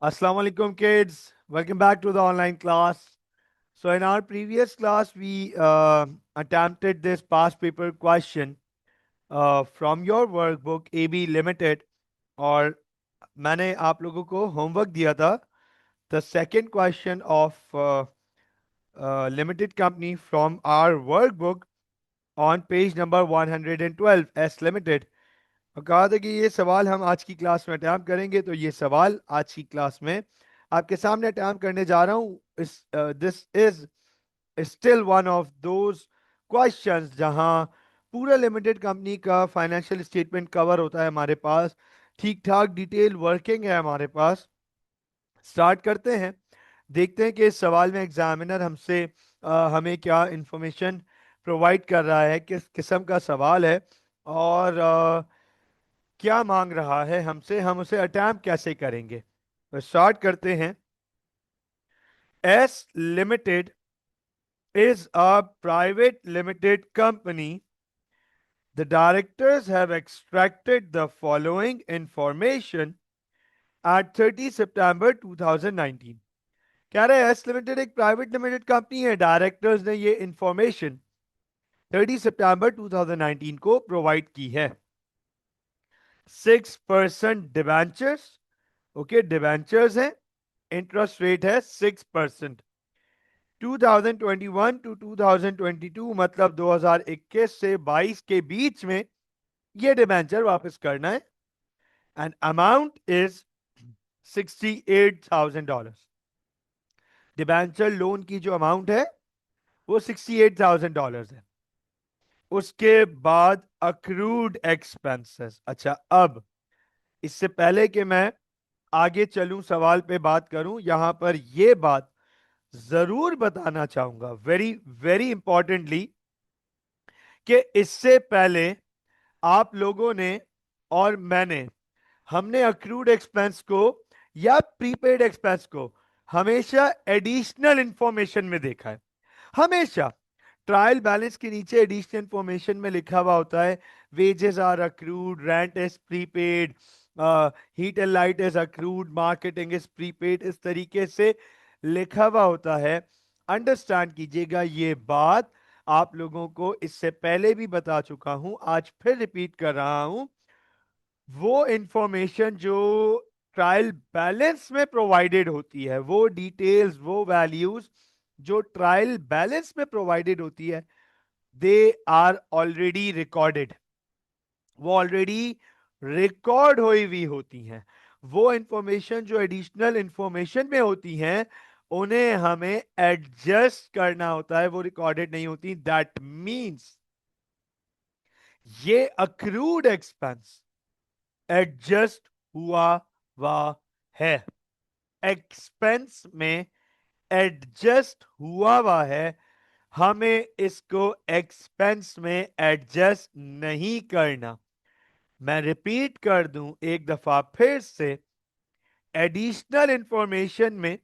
Assalamu alaikum kids. Welcome back to the online class. So in our previous class, we attempted this past paper question from your workbook AB Limited और मैंने आप लोगों को homework दिया था. The second question of limited company from our workbook on page number 112 S Limited. और कहा था कि ये सवाल हम आज की क्लास में अटैम्प्ट करेंगे, तो ये सवाल आज की क्लास में आपके सामने अटैम्प्ट करने जा रहा हूं. This is still one of those questions जहां पूरा लिमिटेड कंपनी का फाइनेंशियल स्टेटमेंट कवर होता है हमारे पास, ठीक ठाक डिटेल वर्किंग है हमारे पास. स्टार्ट करते हैं, देखते हैं कि इस सवाल में एग्जामिनर हमसे हमें क्या इंफॉर्मेशन प्रोवाइड कर रहा है, किस किस्म का सवाल है और क्या मांग रहा है हमसे, हम उसे अटैम्प्ट कैसे करेंगे. तो स्टार्ट करते हैं. S limited is a private limited company. The directors have extracted the following information at 30 September 2019. कह रहे हैं एस लिमिटेड एक प्राइवेट लिमिटेड कंपनी है, डायरेक्टर्स ने ये इंफॉर्मेशन 30 सितंबर 2019 को प्रोवाइड की है. 6% डिबेंचर्स, ओके डिबेंचर्स हैं, इंटरेस्ट रेट है 6%. 2021 टू 2022 मतलब 2021 से 22 के बीच में ये डिबेंचर वापस करना है. And amount is $68,000. Debenture loan की जो अमाउंट है वो $68,000 है. उसके बाद अक्रूड एक्सपेंसेस. अच्छा, अब इससे पहले कि मैं आगे चलूं, सवाल पे बात करूं, यहां पर यह बात जरूर बताना चाहूंगा, वेरी वेरी इंपॉर्टेंटली, कि इससे पहले आप लोगों ने और मैंने, हमने अक्रूड एक्सपेंस को या प्रीपेड एक्सपेंस को हमेशा एडिशनल इंफॉर्मेशन में देखा है. हमेशा ट्रायल बैलेंस के नीचे एडिशनल इंफॉर्मेशन में लिखा हुआ होता है wages are accrued, rent is prepaid, heat and light is accrued, marketing is prepaid. इस तरीके से लिखा हुआ होता है. अंडरस्टैंड कीजिएगा, ये बात आप लोगों को इससे पहले भी बता चुका हूं, आज फिर रिपीट कर रहा हूं. वो इंफॉर्मेशन जो ट्रायल बैलेंस में प्रोवाइडेड होती है, वो डिटेल्स, वो वैल्यूज जो ट्रायल बैलेंस में प्रोवाइडेड होती है, दे आर ऑलरेडी रिकॉर्डेड. वो ऑलरेडी रिकॉर्ड हुई हुई होती हैं. वो इंफॉर्मेशन जो एडिशनल इंफॉर्मेशन में होती हैं, उन्हें हमें एडजस्ट करना होता है, वो रिकॉर्डेड नहीं होती. दैट मींस ये अक्रूड एक्सपेंस एडजस्ट हुआ हुआ है, एक्सपेंस में एडजस्ट हुआ हुआ है. हमें इसको एक्सपेंस में एडजस्ट नहीं करना. मैं रिपीट कर दूं एक दफा फिर से, एडिशनल इंफॉर्मेशन में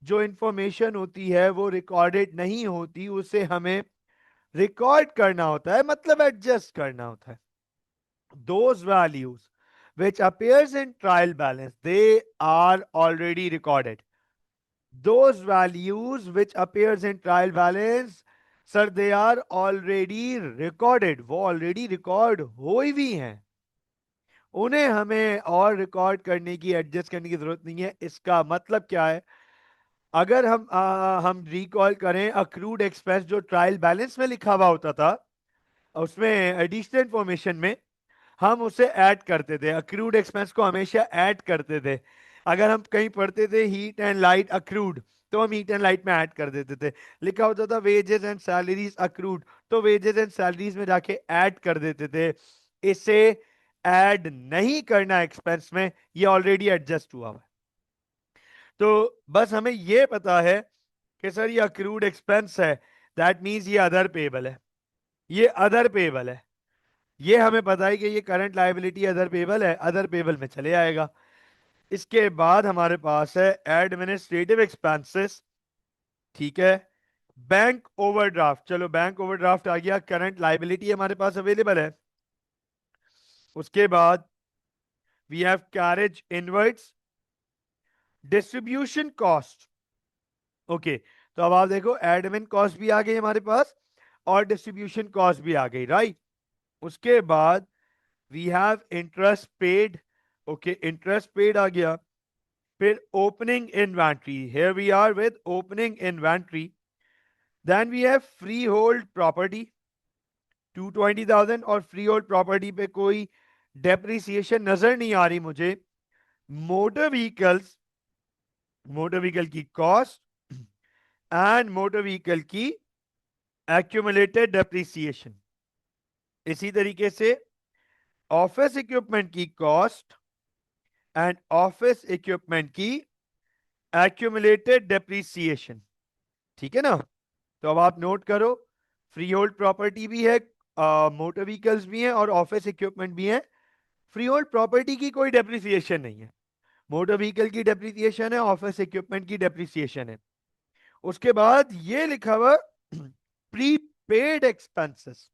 जो इंफॉर्मेशन होती है वो रिकॉर्डेड नहीं होती, उसे हमें रिकॉर्ड करना होता है, मतलब एडजस्ट करना होता है. those values which appears in trial balance, they are already recorded. Those values which appears in trial balance, sir, they are already recorded. वो already record हुई भी हैं, उन्हें हमें और रिकॉर्ड करने की, एडजस्ट करने की जरूरत नहीं है. इसका मतलब क्या है? अगर हम रिकॉल करें अक्रूड एक्सपेंस जो ट्रायल बैलेंस में लिखा हुआ होता था, उसमें एडिशनल इंफॉर्मेशन में हम उसे ऐड करते थे. अक्रूड एक्सपेंस को हमेशा ऐड करते थे. अगर हम कहीं पढ़ते थे हीट एंड लाइट अक्रूड, तो हम हीट एंड लाइट में ऐड कर देते थे. लिखा होता था वेजेस एंड सैलरीज अक्रूड, तो वेजेस एंड सैलरीज में जाके ऐड कर देते थे. इसे ऐड नहीं करना एक्सपेंस में, ये ऑलरेडी एडजस्ट हुआ है. तो बस हमें ये पता है कि सर ये अक्रूड एक्सपेंस है, दैट मींस ये अदर पेबल है, ये अदर पेबल है. ये हमें पता है कि ये करंट लायबिलिटी अदर पेबल है, अदर पेबल में चले आएगा. इसके बाद हमारे पास है एडमिनिस्ट्रेटिव एक्सपेंसेस. ठीक है, बैंक ओवरड्राफ्ट. चलो बैंक ओवरड्राफ्ट आ गया, करंट लायबिलिटी हमारे पास अवेलेबल है. उसके बाद we have carriage inwards, distribution cost, okay, तो अब आप देखो एडमिन कॉस्ट भी आ गई हमारे पास और डिस्ट्रीब्यूशन कॉस्ट भी आ गई, राइट। उसके बाद we have interest paid, okay, interest paid आ गया। फिर opening inventory, here we are with opening inventory. Then we have freehold होल्ड प्रॉपर्टी 220,000, और फ्री होल्ड प्रॉपर्टी पे कोई डेप्रिसिएशन नजर नहीं आ रही मुझे। मोटर व्हीकल्स, मोटर व्हीकल की कॉस्ट एंड मोटर व्हीकल की एक्यूमुलेटेड डेप्रिसिएशन। इसी तरीके से ऑफिस इक्विपमेंट की कॉस्ट एंड ऑफिस इक्विपमेंट की एक्यूमुलेटेड डेप्रिसिएशन, ठीक है ना। तो अब आप नोट करो, फ्री होल्ड प्रॉपर्टी भी है, मोटर व्हीकल्स भी हैं और ऑफिस इक्विपमेंट भी है। फ्री होल्ड प्रॉपर्टी की कोई डेप्रिसिएशन नहीं है, मोटर व्हीकल की डेप्रिसिएशन है, ऑफिस इक्विपमेंट की डेप्रिसिएशन है। उसके बाद ये लिखा हुआ prepaid expenses,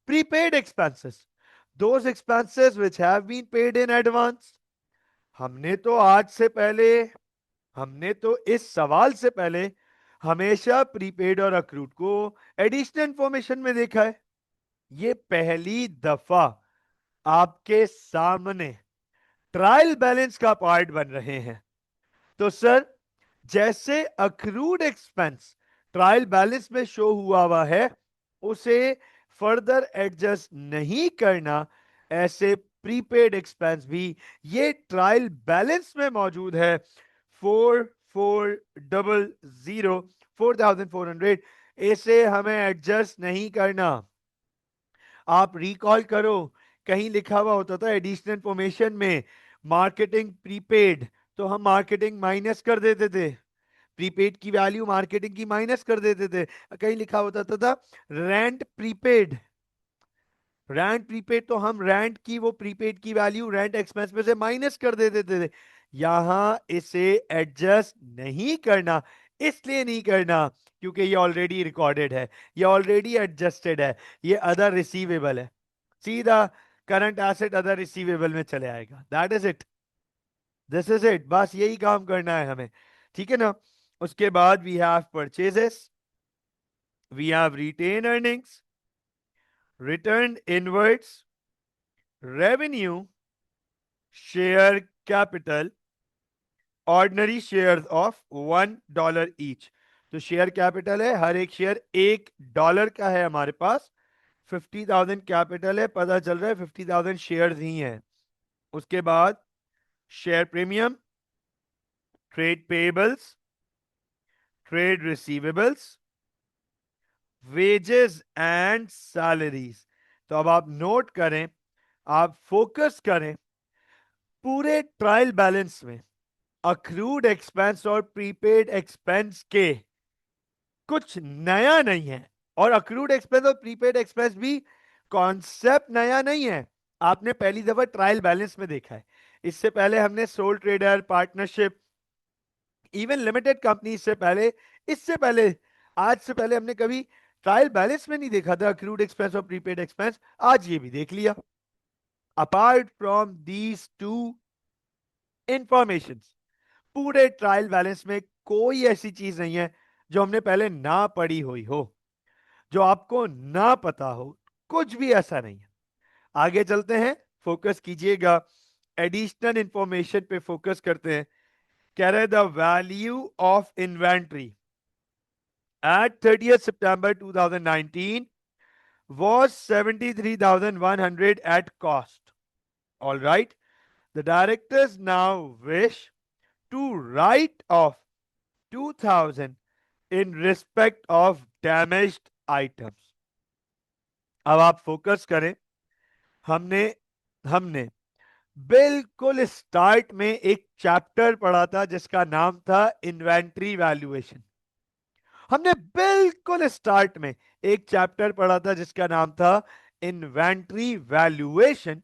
prepaid expenses, those expenses which have been paid in advance। हमने तो आज से पहले, हमने तो इस सवाल से पहले हमेशा प्रीपेड और अक्रूड को एडिशनल इंफॉर्मेशन में देखा है। ये पहली दफा आपके सामने ट्रायल बैलेंस का पार्ट बन रहे हैं। तो सर, जैसे अक्रूड एक्सपेंस ट्रायल बैलेंस में शो हुआ हुआ है, उसे फर्दर एडजस्ट नहीं करना, ऐसे प्रीपेड एक्सपेंस भी ये ट्रायल बैलेंस में मौजूद है। 4400, 4400, इसे हमें एडजस्ट नहीं करना। आप रिकॉल करो, कहीं लिखा हुआ होता था एडिशनल इंफॉर्मेशन में मार्केटिंग प्रीपेड, तो हम मार्केटिंग माइनस कर देते थे, प्रीपेड की वैल्यू मार्केटिंग की माइनस कर देते थे। कहीं लिखा होता था रेंट प्रीपेड, रेंट प्रीपेड, तो हम रेंट की वो प्रीपेड की वैल्यू रेंट एक्सपेंस में से माइनस कर देते थे। यहां इसे एडजस्ट नहीं करना, इसलिए नहीं करना क्योंकि ये ऑलरेडी रिकॉर्डेड है, ये ऑलरेडी एडजस्टेड है, ये अदर रिसीवेबल है, सीधा करंट एसेट अदर रिसीवेबल में चले आएगा। That is it, this is it, बस यही काम करना है हमें, ठीक है ना। उसके बाद we have purchases, we have retained earnings, return inwards, revenue, share capital, ordinary share of $1 each. तो शेयर कैपिटल है, हर एक शेयर $1 का है हमारे पास। 50,000 कैपिटल है, पता चल रहा है 50,000 शेयर ही हैं। उसके बाद share premium, trade payables, trade receivables, wages and salaries. तो अब आप नोट करें, आप फोकस करें, पूरे ट्रायल बैलेंस में अक्रूड एक्सपेंस और प्रीपेड एक्सपेंस के कुछ नया नहीं है, और अक्रूड एक्सपेंस और प्रीपेड एक्सपेंस भी कॉन्सेप्ट नया नहीं है, आपने पहली दफा ट्रायल बैलेंस में देखा है। इससे पहले हमने soul trader, partnership, even limited company, इससे पहले, इससे पहले, आज से पहले हमने कभी ट्रायल बैलेंस में नहीं देखा था अक्रूड एक्सपेंस और प्रीपेड एक्सपेंस। आज ये भी देख लिया। Apart from these two information, पूरे ट्रायल बैलेंस में कोई ऐसी चीज नहीं है जो हमने पहले ना पढ़ी हुई हो, जो आपको ना पता हो, कुछ भी ऐसा नहीं है। आगे चलते हैं, फोकस कीजिएगा, एडिशनल इंफॉर्मेशन पे फोकस करते हैं। कह रहे the value of inventory at 30th September 2019 was 73,100 at cost. All right. The directors now wish to write off 2,000 in respect of damaged items. अब आप फोकस करें, हमने हमने बिल्कुल स्टार्ट में एक चैप्टर पढ़ा था जिसका नाम था इन्वेंट्री वैल्यूएशन। हमने बिल्कुल स्टार्ट में एक चैप्टर पढ़ा था जिसका नाम था इन्वेंट्री वैल्यूएशन।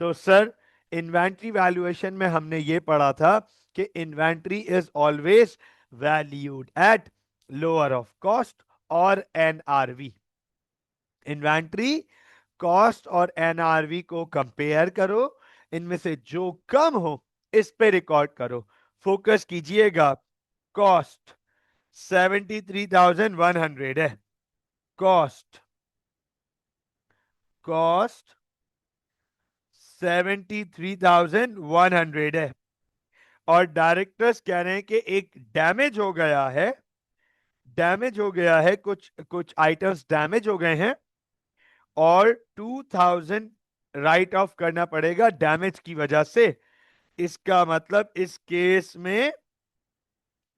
तो सर, इन्वेंट्री वैल्यूएशन में हमने ये पढ़ा था कि inventory is always valued at lower of cost और एनआरवी। इन्वेंट्री कॉस्ट और एनआरवी को कंपेयर करो, इनमें से जो कम हो इस पे रिकॉर्ड करो, फोकस कीजिएगा। कॉस्ट 73,100 है। कॉस्ट कॉस्ट 73,100 है। और डायरेक्टर्स कह रहे हैं कि एक डैमेज हो गया है, कुछ कुछ आइटम्स डैमेज हो गए हैं और 2,000 राइट ऑफ करना पड़ेगा डैमेज की वजह से। इसका मतलब इस केस में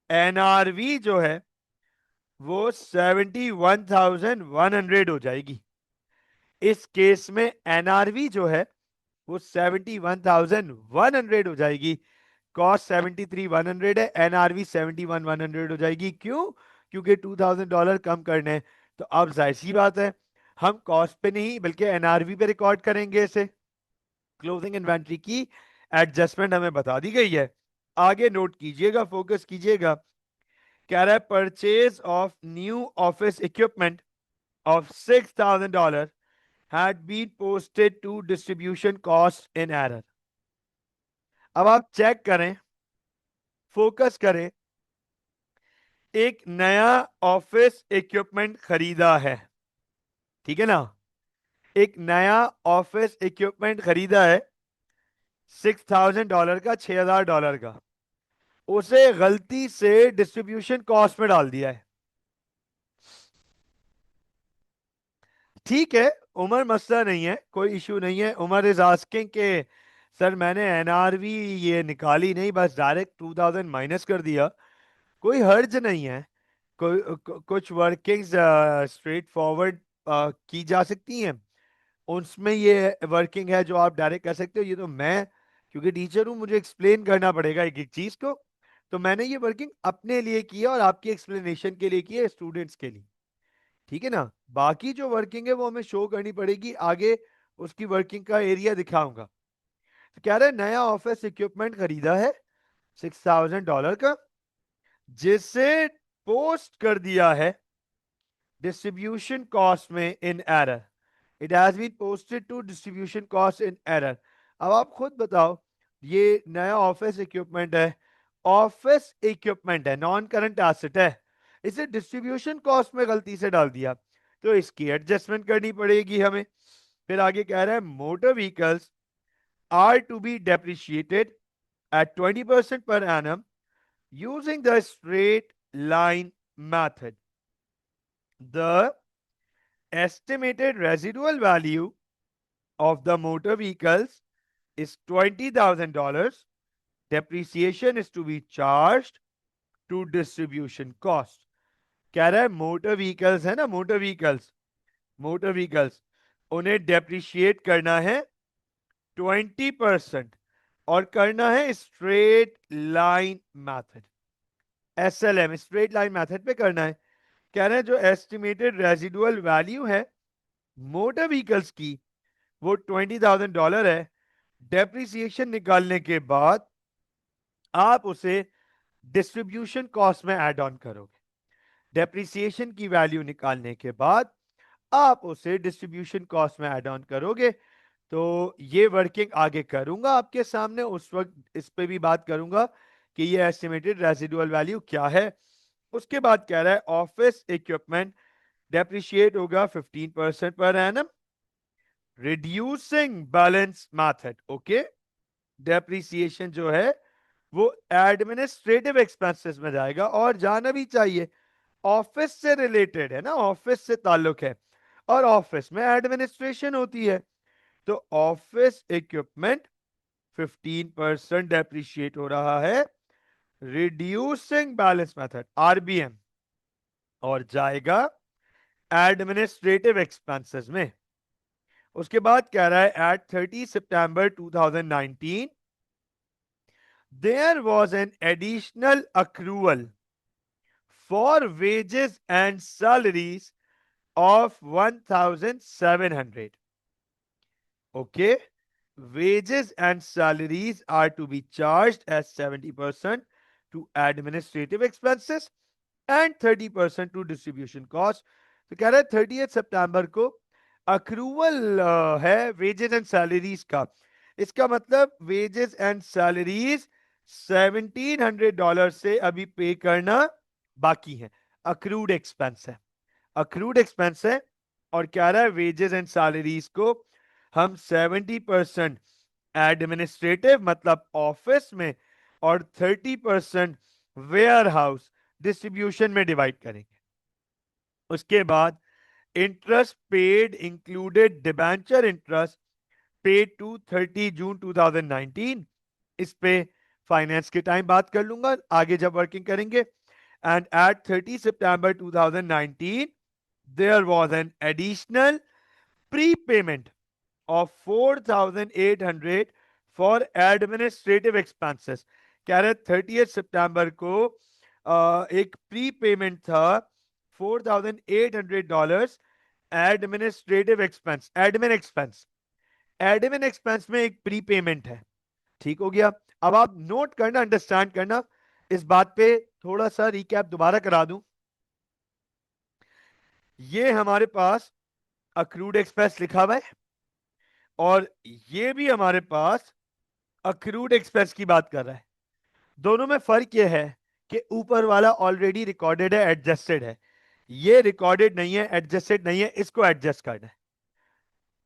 एनआरवी जो है वो 71,100 हो जाएगी। इस केस में एनआरवी जो है वो 71,100 हो जाएगी। कॉस्ट 73,100 है, एनआरवी 71,100 हो जाएगी। क्यों? क्योंकि $2,000 कम करने हैं। तो अब जाहिर सी बात है हम कॉस्ट पे नहीं बल्कि एनआरवी पे रिकॉर्ड करेंगे इसे। क्लोजिंग इन्वेंट्री की एडजस्टमेंट हमें बता दी गई है। आगे नोट कीजिएगा, फोकस कीजिएगा। कह रहा है purchase of new office equipment of $6,000 had been posted to distribution cost in error। अब आप चेक करें, फोकस करें। एक नया ऑफिस इक्विपमेंट खरीदा है, ठीक है ना? एक नया ऑफिस इक्विपमेंट खरीदा है $6,000 का, $6,000 का। उसे गलती से डिस्ट्रीब्यूशन कॉस्ट में डाल दिया है। ठीक है, उमर मसला नहीं है, कोई इशू नहीं है। उमर इज आस्किंग के सर मैंने एनआरवी ये निकाली नहीं, बस डायरेक्ट 2,000 माइनस कर दिया। कोई हर्ज नहीं है। कुछ वर्किंग्स स्ट्रेट फॉरवर्ड की जा सकती हैं, उसमें ये वर्किंग है जो आप डायरेक्ट कर सकते हो। ये तो मैं क्योंकि टीचर हूं, मुझे एक्सप्लेन करना पड़ेगा एक एक चीज को, तो मैंने ये वर्किंग अपने लिए की है और आपकी एक्सप्लेनेशन के लिए की है, स्टूडेंट्स के लिए। ठीक है ना? बाकी जो वर्किंग है वो हमें शो करनी पड़ेगी आगे, उसकी वर्किंग का एरिया दिखाऊंगा। तो कह रहे हैं नया ऑफिस इक्विपमेंट खरीदा है $6,000 का, जिसे पोस्ट कर दिया है डिस्ट्रीब्यूशन कॉस्ट में in error. It has been posted to distribution cost in error. अब आप खुद बताओ, ये नया ऑफिस इक्विपमेंट है, ऑफिस इक्विपमेंट है, नॉन करंट एसेट है, इसे डिस्ट्रीब्यूशन कॉस्ट में गलती से डाल दिया, तो इसकी एडजस्टमेंट करनी पड़ेगी हमें। फिर आगे कह रहा है motor vehicles are to be depreciated at 20% per annum using the straight line method. The estimated residual value of the motor vehicles is $20,000. Depreciation is to be charged to distribution cost. कह रहा है motor vehicles है ना, motor vehicles उन्हें depreciate करना है 20% और करना है straight line method, SLM, straight line method पे करना है। कह रहे हैं जो एस्टिमेटेड रेजिडुअल वैल्यू है मोटर व्हीकल्स की वो $20,000 है। डेप्रिसिएशन निकालने के बाद आप उसे डिस्ट्रीब्यूशन कॉस्ट में ऐड ऑन करोगे। डेप्रिसिएशन की वैल्यू निकालने के बाद आप उसे डिस्ट्रीब्यूशन कॉस्ट में ऐड ऑन करोगे। तो ये वर्किंग आगे करूंगा आपके सामने, उस वक्त इस पे भी बात करूंगा कि ये एस्टिमेटेड रेजिडुअल वैल्यू क्या है। उसके बाद कह रहा है ऑफिस इक्विपमेंट डेप्रिशिएट होगा 15% per annum, reducing balance method. Okay, depreciation जो है वो एडमिनिस्ट्रेटिव एक्सपेंसेस में जाएगा और जाना भी चाहिए, ऑफिस से रिलेटेड है ना, ऑफिस से ताल्लुक है और ऑफिस में एडमिनिस्ट्रेशन होती है। तो ऑफिस इक्विपमेंट 15% डेप्रिशिएट हो रहा है, रिड्यूसिंग बैलेंस मेथड आरबीएम, और जाएगा एडमिनिस्ट्रेटिव एक्सपेंसेस में। उसके बाद कह रहा है at 30 September 2019 there was an additional accrual for wages and salaries of 1,700. Okay, wages and salaries are to be charged as 70% to administrative expenses and 30% to distribution cost। तो कह रहा है 30 सितंबर को अक्रूवल है वेजेस एंड सैलरीज का। इसका मतलब wages and salaries $1700 से अभी पे करना बाकी है, अक्रूड एक्सपेंस है, अक्रूड एक्सपेंस है। और क्या रहा है, वेजेस एंड सैलरीज को हम 70% एडमिनिस्ट्रेटिव मतलब ऑफिस में और 30% वेयर हाउस डिस्ट्रीब्यूशन में डिवाइड करेंगे। उसके बाद interest paid included debenture interest paid to 30 June 2019, इस पे फाइनेंस के टाइम बात कर लूंगा आगे जब वर्किंग करेंगे। And at 30 September 2019 there was an additional prepayment of 4,800 for administrative expenses. कह रहे 30 सितंबर को एक प्री पेमेंट था $4,800 administrative expense, admin expense, admin expense में एक प्री पेमेंट है। ठीक हो गया। अब आप नोट करना, अंडरस्टैंड करना, इस बात पे थोड़ा सा रिकैप दोबारा करा दूं। ये हमारे पास अक्रूड एक्सपेंस लिखा हुआ है और ये भी हमारे पास अक्रूड एक्सपेंस की बात कर रहा है। दोनों में फर्क यह है कि ऊपर वाला ऑलरेडी रिकॉर्डेड है, एडजस्टेड ये रिकॉर्डेड नहीं है, एडजस्टेड नहीं है, इसको एडजस्ट करना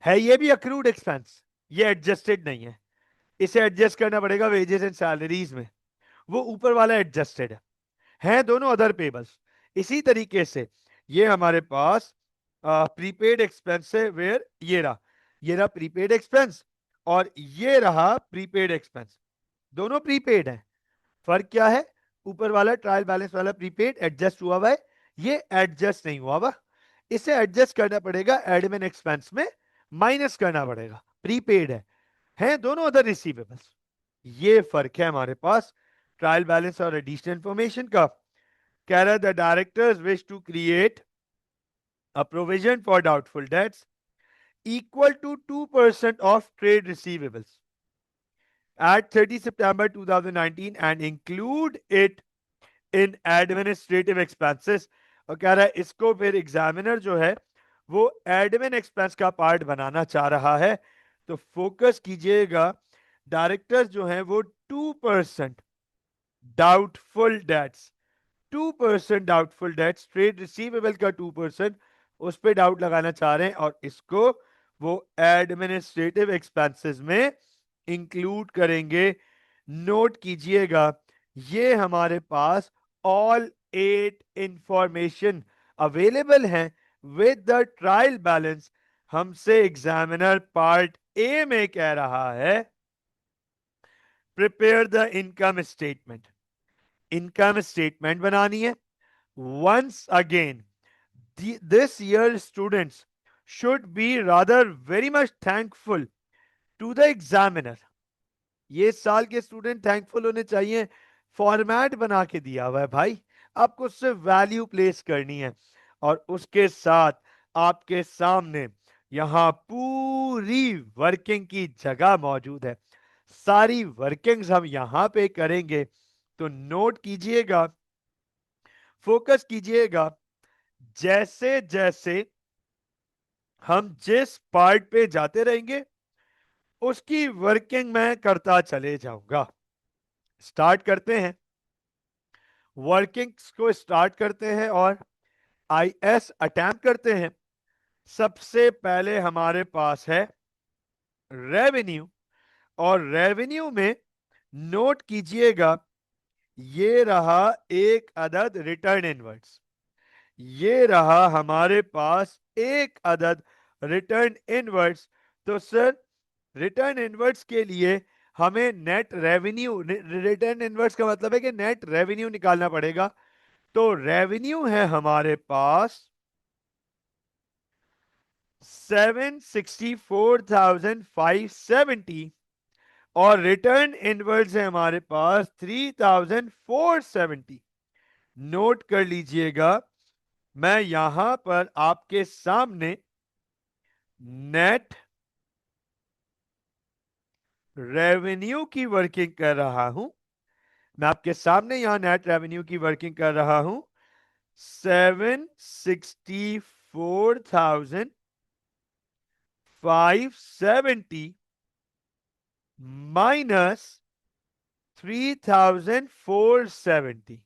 है ये भी अक्रूड एक्सपेंस, ये एडजस्टेड नहीं है, इसे एडजस्ट करना पड़ेगा वेजेस एंड सैलरीज में, वो ऊपर वाला एडजस्टेड है दोनों अदर पेबल्स। इसी तरीके से ये हमारे पास प्रीपेड एक्सपेंस है, वेयर ये रहा प्रीपेड एक्सपेंस और ये रहा प्रीपेड एक्सपेंस, दोनों प्रीपेड है। फर्क क्या है, ऊपर वाला ट्रायल बैलेंस वाला प्रीपेड एडजस्ट हुआ हुआ है, ये एडजस्ट नहीं हुआ हुआ, इसे एडजस्ट करना पड़ेगा, एडमिन एक्सपेंस में माइनस करना पड़ेगा, प्रीपेड है दोनों अदर रिसीवेबल्स। ये फर्क है हमारे पास ट्रायल बैलेंस और एडिशनल इंफॉर्मेशन का। कह रहा the directors wish to create a provision for doubtful debts equal to 2% of trade receivables at 30 September 2019 and include it in administrative expenses. और कह रहा है इसको फिर एग्जामिनर जो है वो एडमिन एक्सपेंस का पार्ट बनाना चाह रहा है, तो फोकस कीजिएगा, डायरेक्टर्स जो है वो 2% doubtful debts, 2% doubtful debts, trade receivable का 2% उस पर डाउट लगाना चाह रहे हैं और इसको वो एडमिनिस्ट्रेटिव एक्सपेंसेस में इंक्लूड करेंगे। नोट कीजिएगा ये हमारे पास ऑल 8 इंफॉर्मेशन अवेलेबल हैं विद द ट्रायल बैलेंस। हमसे एग्जामिनर पार्ट ए में कह रहा है prepare the income statement, income statement बनानी है। once again this year students should be rather very much thankful to the examiner, ये साल के स्टूडेंट थैंकफुल होने चाहिए, फॉर्मेट बना के दिया हुआ है भाई, आपको सिर्फ वैल्यू प्लेस करनी है और उसके साथ आपके सामने यहां पूरी वर्किंग की जगह मौजूद है, सारी वर्किंग्स हम यहां पे करेंगे। तो नोट कीजिएगा, फोकस कीजिएगा, जैसे जैसे हम जिस पार्ट पे जाते रहेंगे उसकी वर्किंग मैं करता चले जाऊंगा। स्टार्ट करते हैं, वर्किंग्स को स्टार्ट करते हैं और आईएस अटेम्प्ट करते हैं। सबसे पहले हमारे पास है रेवेन्यू और रेवेन्यू में नोट कीजिएगा ये रहा एक अदद रिटर्न इनवर्ड्स, ये रहा हमारे पास एक अदद रिटर्न इनवर्ड्स। तो सर रिटर्न इनवर्ड्स के लिए हमें नेट रेवेन्यू, रिटर्न इनवर्ड्स का मतलब है कि नेट रेवेन्यू निकालना पड़ेगा। तो रेवेन्यू है हमारे पास 764,570 और रिटर्न इनवर्ड्स है हमारे पास 3,470। नोट कर लीजिएगा, मैं यहां पर आपके सामने नेट रेवेन्यू की वर्किंग कर रहा हूं, मैं आपके सामने यहां नेट रेवेन्यू की वर्किंग कर रहा हूं। 764,570 माइनस 3,470,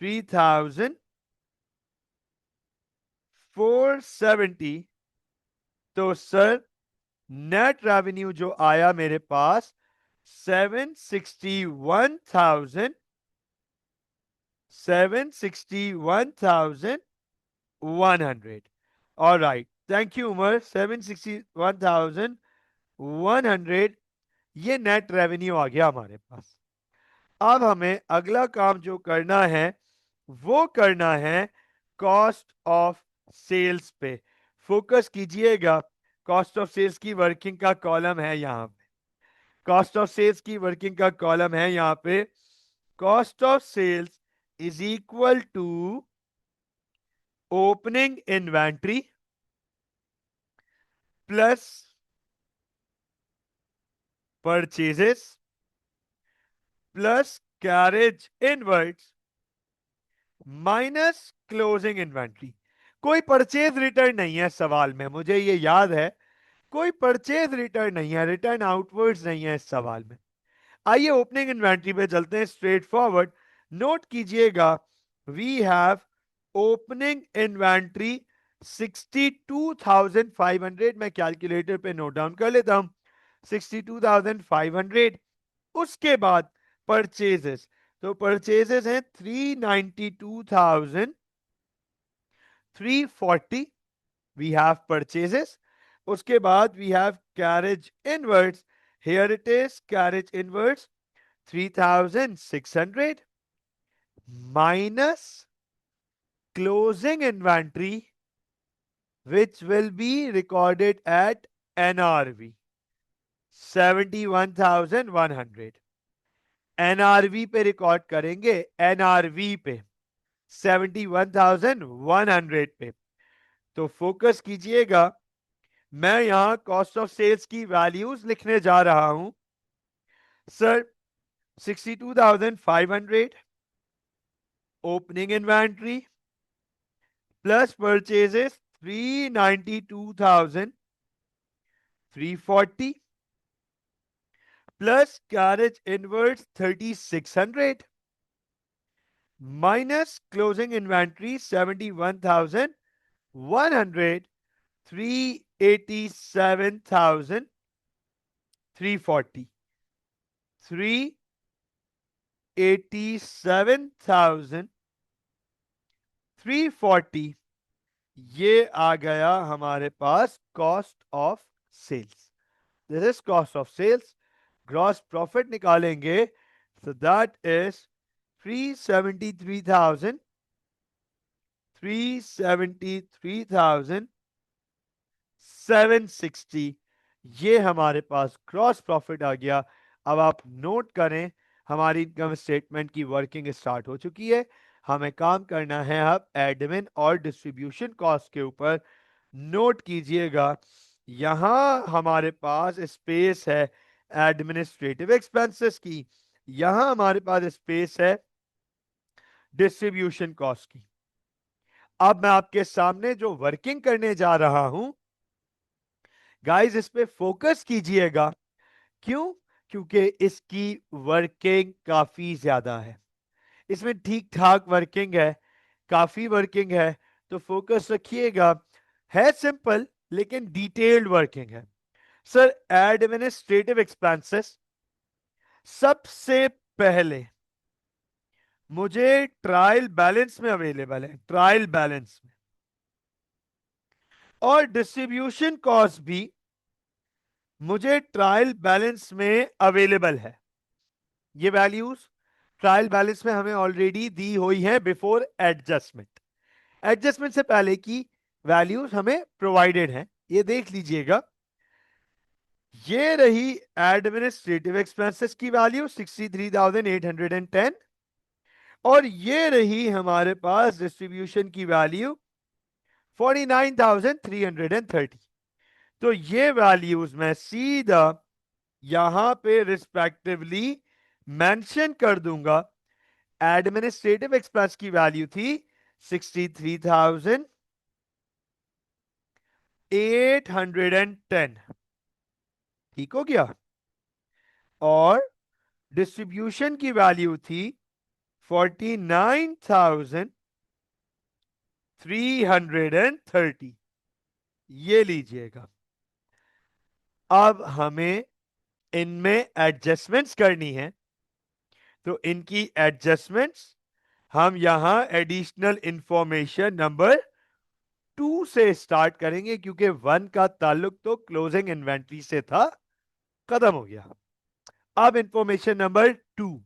3,470। तो सर नेट रेवेन्यू जो आया मेरे पास 761,100। All right, thank you Umar. 761,100 ये नेट रेवेन्यू आ गया हमारे पास। अब हमें अगला काम जो करना है वो करना है कॉस्ट ऑफ सेल्स पे। फोकस कीजिएगा, कॉस्ट ऑफ सेल्स की वर्किंग का कॉलम है यहां पे। कॉस्ट ऑफ सेल्स की वर्किंग का कॉलम है यहां पे। Cost of sales is equal to opening inventory plus purchases plus carriage inwards minus closing inventory. कोई परचेज रिटर्न नहीं है सवाल में, मुझे ये याद है। कोई परचेज रिटर्न नहीं है, रिटर्न आउटवर्ड्स नहीं है इस सवाल में। आइए ओपनिंग इन्वेंट्री पे चलते हैं स्ट्रेट फॉरवर्ड। नोट कीजिएगा, वी हैव ओपनिंग इन्वेंट्री 62,500। मैं कैलकुलेटर पे नोट डाउन कर लेता हूं, 62,500। उसके बाद परचेजेस, तो परचेजेस हैं 392,340। We have purchases. उसके बाद we have carriage inwards. Here it is carriage inwards 3,600 minus closing inventory which will be recorded at NRV 71,100। NRV पे रिकॉर्ड करेंगे, NRV पे 71,100 पे। तो फोकस कीजिएगा, मैं यहां कॉस्ट ऑफ सेल्स की वैल्यूज लिखने जा रहा हूं। Sir 62,500 opening inventory plus purchases 392,340 plus carriage inwards 3,600 minus closing inventory 71,100, 387,340, 387,340। ये आ गया हमारे पास cost of sales. This is cost of sales. Gross profit निकालेंगे, so that is 373,760। ये हमारे पास ग्रॉस प्रॉफिट आ गया। अब आप नोट करें, हमारी इनकम स्टेटमेंट की वर्किंग स्टार्ट हो चुकी है। हमें काम करना है अब एडमिन और डिस्ट्रीब्यूशन कॉस्ट के ऊपर। नोट कीजिएगा, यहां हमारे पास स्पेस है एडमिनिस्ट्रेटिव एक्सपेंसेस की, यहां हमारे पास स्पेस है डिस्ट्रीब्यूशन कॉस्ट की। अब मैं आपके सामने जो वर्किंग करने जा रहा हूं, गाइस इस पे फोकस कीजिएगा। क्यों? क्योंकि इसकी वर्किंग काफी ज्यादा है। इसमें ठीक ठाक वर्किंग है, काफी वर्किंग है, तो फोकस रखिएगा। है सिंपल लेकिन डिटेल्ड वर्किंग है। सर एडमिनिस्ट्रेटिव एक्सपेंसेस, सबसे पहले मुझे ट्रायल बैलेंस में अवेलेबल है, ट्रायल बैलेंस में। और डिस्ट्रीब्यूशन कॉस्ट भी मुझे ट्रायल बैलेंस में अवेलेबल है। ये वैल्यूज ट्रायल बैलेंस में हमें ऑलरेडी दी हुई है बिफोर एडजस्टमेंट। एडजस्टमेंट से पहले की वैल्यूज हमें प्रोवाइडेड हैं, ये देख लीजिएगा। ये रही एडमिनिस्ट्रेटिव एक्सपेंसेस की वैल्यू 63,810 और ये रही हमारे पास डिस्ट्रीब्यूशन की वैल्यू 49,330। तो ये वैल्यूज मैं सीधा यहां पे रिस्पेक्टिवली मेंशन कर दूंगा। एडमिनिस्ट्रेटिव एक्सपेंस की वैल्यू थी 63,810। ठीक हो गया। और डिस्ट्रीब्यूशन की वैल्यू थी 49,330। ये लीजिएगा। अब हमें इनमें एडजस्टमेंट्स करनी है, तो इनकी एडजस्टमेंट्स हम यहां एडिशनल इंफॉर्मेशन नंबर 2 से स्टार्ट करेंगे, क्योंकि 1 का ताल्लुक तो क्लोजिंग इन्वेंट्री से था, खत्म हो गया। अब इंफॉर्मेशन नंबर 2,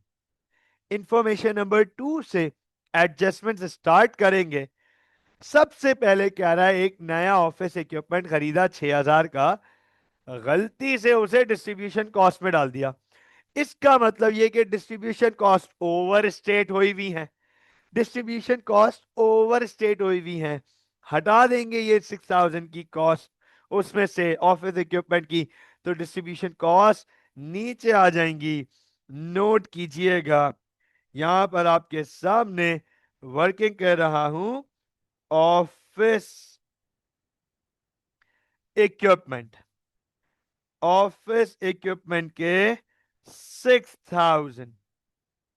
इंफॉर्मेशन नंबर 2 से एडजस्टमेंट स्टार्ट करेंगे। सबसे पहले कह रहा है एक नया ऑफिस इक्विपमेंट खरीदा 6,000 का, गलती से उसे डिस्ट्रीब्यूशन कॉस्ट में डाल दिया। इसका मतलब यह कि डिस्ट्रीब्यूशन कॉस्ट ओवर स्टेट हुई हुई है, डिस्ट्रीब्यूशन कॉस्ट ओवर स्टेट हुई हुई है। हटा देंगे ये 6,000 की कॉस्ट उसमें से ऑफिस इक्विपमेंट की, तो डिस्ट्रीब्यूशन कॉस्ट नीचे आ जाएंगी। नोट कीजिएगा, यहां पर आपके सामने वर्किंग कर रहा हूं ऑफिस इक्विपमेंट, ऑफिस इक्विपमेंट के 6,000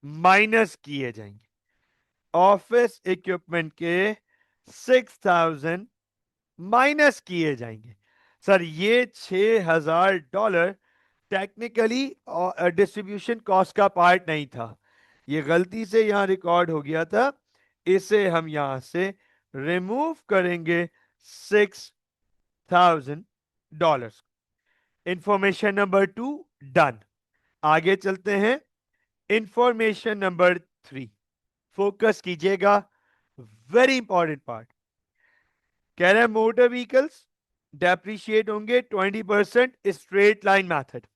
माइनस किए जाएंगे, ऑफिस इक्विपमेंट के 6,000 माइनस किए जाएंगे। सर ये $6,000 टेक्निकली डिस्ट्रीब्यूशन कॉस्ट का पार्ट नहीं था, ये गलती से यहां रिकॉर्ड हो गया था, इसे हम यहां से रिमूव करेंगे $6,000। Information number 2 done. आगे चलते हैं, इंफॉर्मेशन नंबर 3, फोकस कीजिएगा, वेरी इंपॉर्टेंट पार्ट। कह रहे हैं मोटर व्हीकल्स डेप्रिशिएट होंगे 20% स्ट्रेट लाइन मेथड।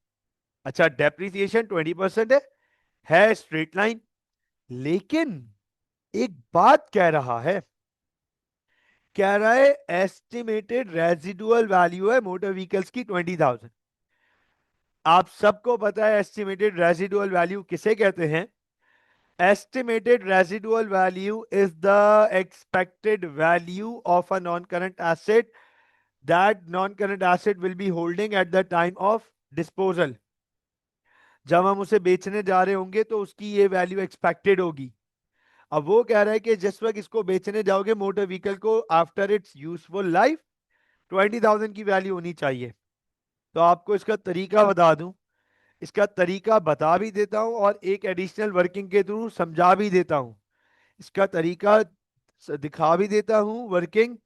अच्छा, डेप्रिसिएशन 20% है स्ट्रेट लाइन, लेकिन एक बात कह रहा है, कह रहा है एस्टिमेटेड रेजिडुअल वैल्यू है मोटर व्हीकल्स की 20,000। आप सबको पता है एस्टिमेटेड रेजिडुअल वैल्यू किसे कहते हैं? Estimated residual value is the expected value of a non current asset that non current asset will be holding at the time of disposal. जब हम उसे बेचने जा रहे होंगे तो उसकी ये वैल्यू एक्सपेक्टेड होगी। अब वो कह रहा है कि जिस वक्त इसको बेचने जाओगे मोटर व्हीकल को, आफ्टर इट्स यूजफुल लाइफ 20,000 की वैल्यू होनी चाहिए। तो आपको इसका तरीका बता दूं, इसका तरीका बता भी देता हूं और एक एडिशनल वर्किंग के थ्रू समझा भी देता हूं। इसका तरीका दिखा भी देता हूं वर्किंग,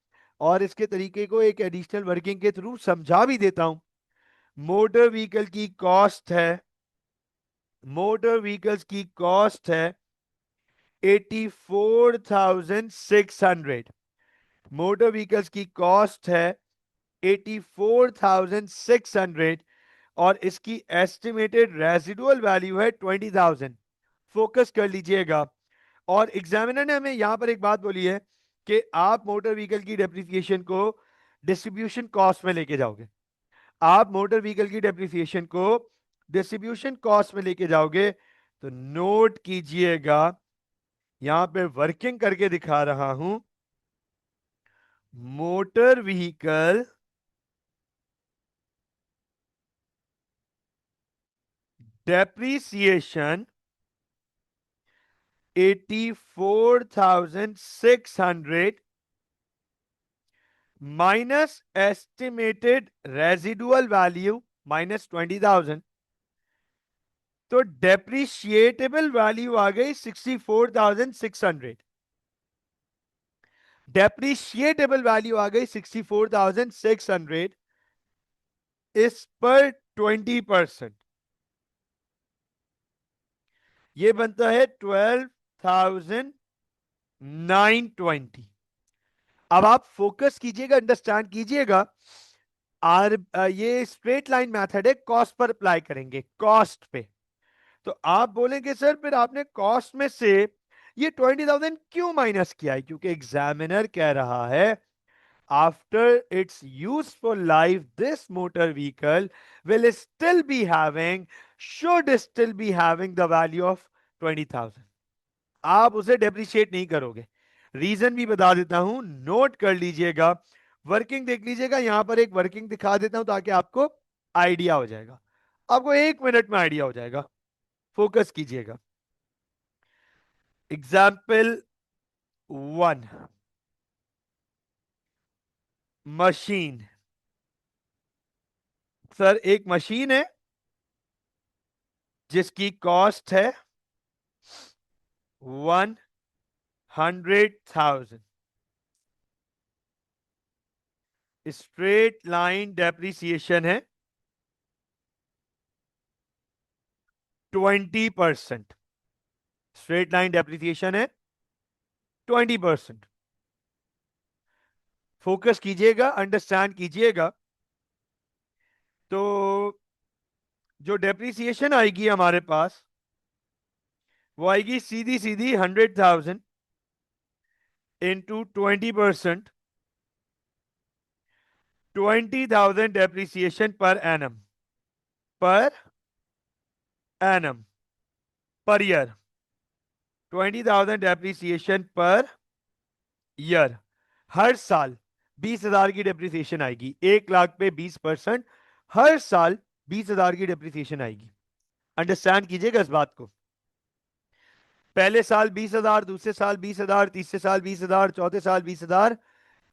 और इसके तरीके को एक एडिशनल वर्किंग के थ्रू समझा भी देता हूं। मोटर व्हीकल की कॉस्ट है, मोटर व्हीकल्स की कॉस्ट है 84,600। मोटर व्हीकल्स की कॉस्ट है 84,600 और इसकी एस्टिमेटेड रेजिडुअल वैल्यू है 20,000। फोकस कर लीजिएगा। और एग्जामिनर ने हमें यहां पर एक बात बोली है कि आप मोटर व्हीकल की डेप्रिसिएशन को डिस्ट्रीब्यूशन कॉस्ट में लेके जाओगे, आप मोटर व्हीकल की डेप्रिसिएशन को डिस्ट्रीब्यूशन कॉस्ट में लेके जाओगे। तो नोट कीजिएगा, यहां पे वर्किंग करके दिखा रहा हूं, motor vehicle depreciation 84,600 minus estimated residual value minus 20,000, तो डेप्रिशिएटेबल वैल्यू आ गई 64,600। डेप्रिशिएटेबल वैल्यू आ गई 64,600 इस पर 20%, ये बनता है 12,920। अब आप फोकस कीजिएगा, अंडरस्टैंड कीजिएगा। ये स्ट्रेट लाइन मेथड है, कॉस्ट पर अप्लाई करेंगे, कॉस्ट पे। तो आप बोलेंगे सर फिर आपने कॉस्ट में से ये 20,000 क्यों माइनस किया है? क्योंकि एग्जामिनर कह रहा है after it's useful life this motor vehicle will still be having, should still be having the value of 20,000। आप उसे डेप्रिशिएट नहीं करोगे। रीजन भी बता देता हूं, नोट कर लीजिएगा, वर्किंग देख लीजिएगा, यहां पर एक वर्किंग दिखा देता हूं ताकि आपको आइडिया हो जाएगा। आपको 1 मिनट में आइडिया हो जाएगा, फोकस कीजिएगा। Example 1, machine. सर एक मशीन है जिसकी कॉस्ट है 100,000। स्ट्रेट लाइन डेप्रिसिएशन है 20%। स्ट्रेट लाइन डेप्रिसिएशन है 20%। फोकस कीजिएगा, अंडरस्टैंड कीजिएगा। तो जो डेप्रिसिएशन आएगी हमारे पास, वो आएगी सीधी सीधी 100,000 into 20%, 20,000 depreciation per annum, per annum, per year. 20,000 depreciation per year. हर साल 20,000 की डेप्रिसिएशन आएगी। 1 लाख पे 20%, हर साल 20,000 की डेप्रिसिएशन आएगी। अंडरस्टैंड कीजिएगा इस बात को। पहले साल 20,000, दूसरे साल 20,000, तीसरे साल 20,000, चौथे साल 20,000,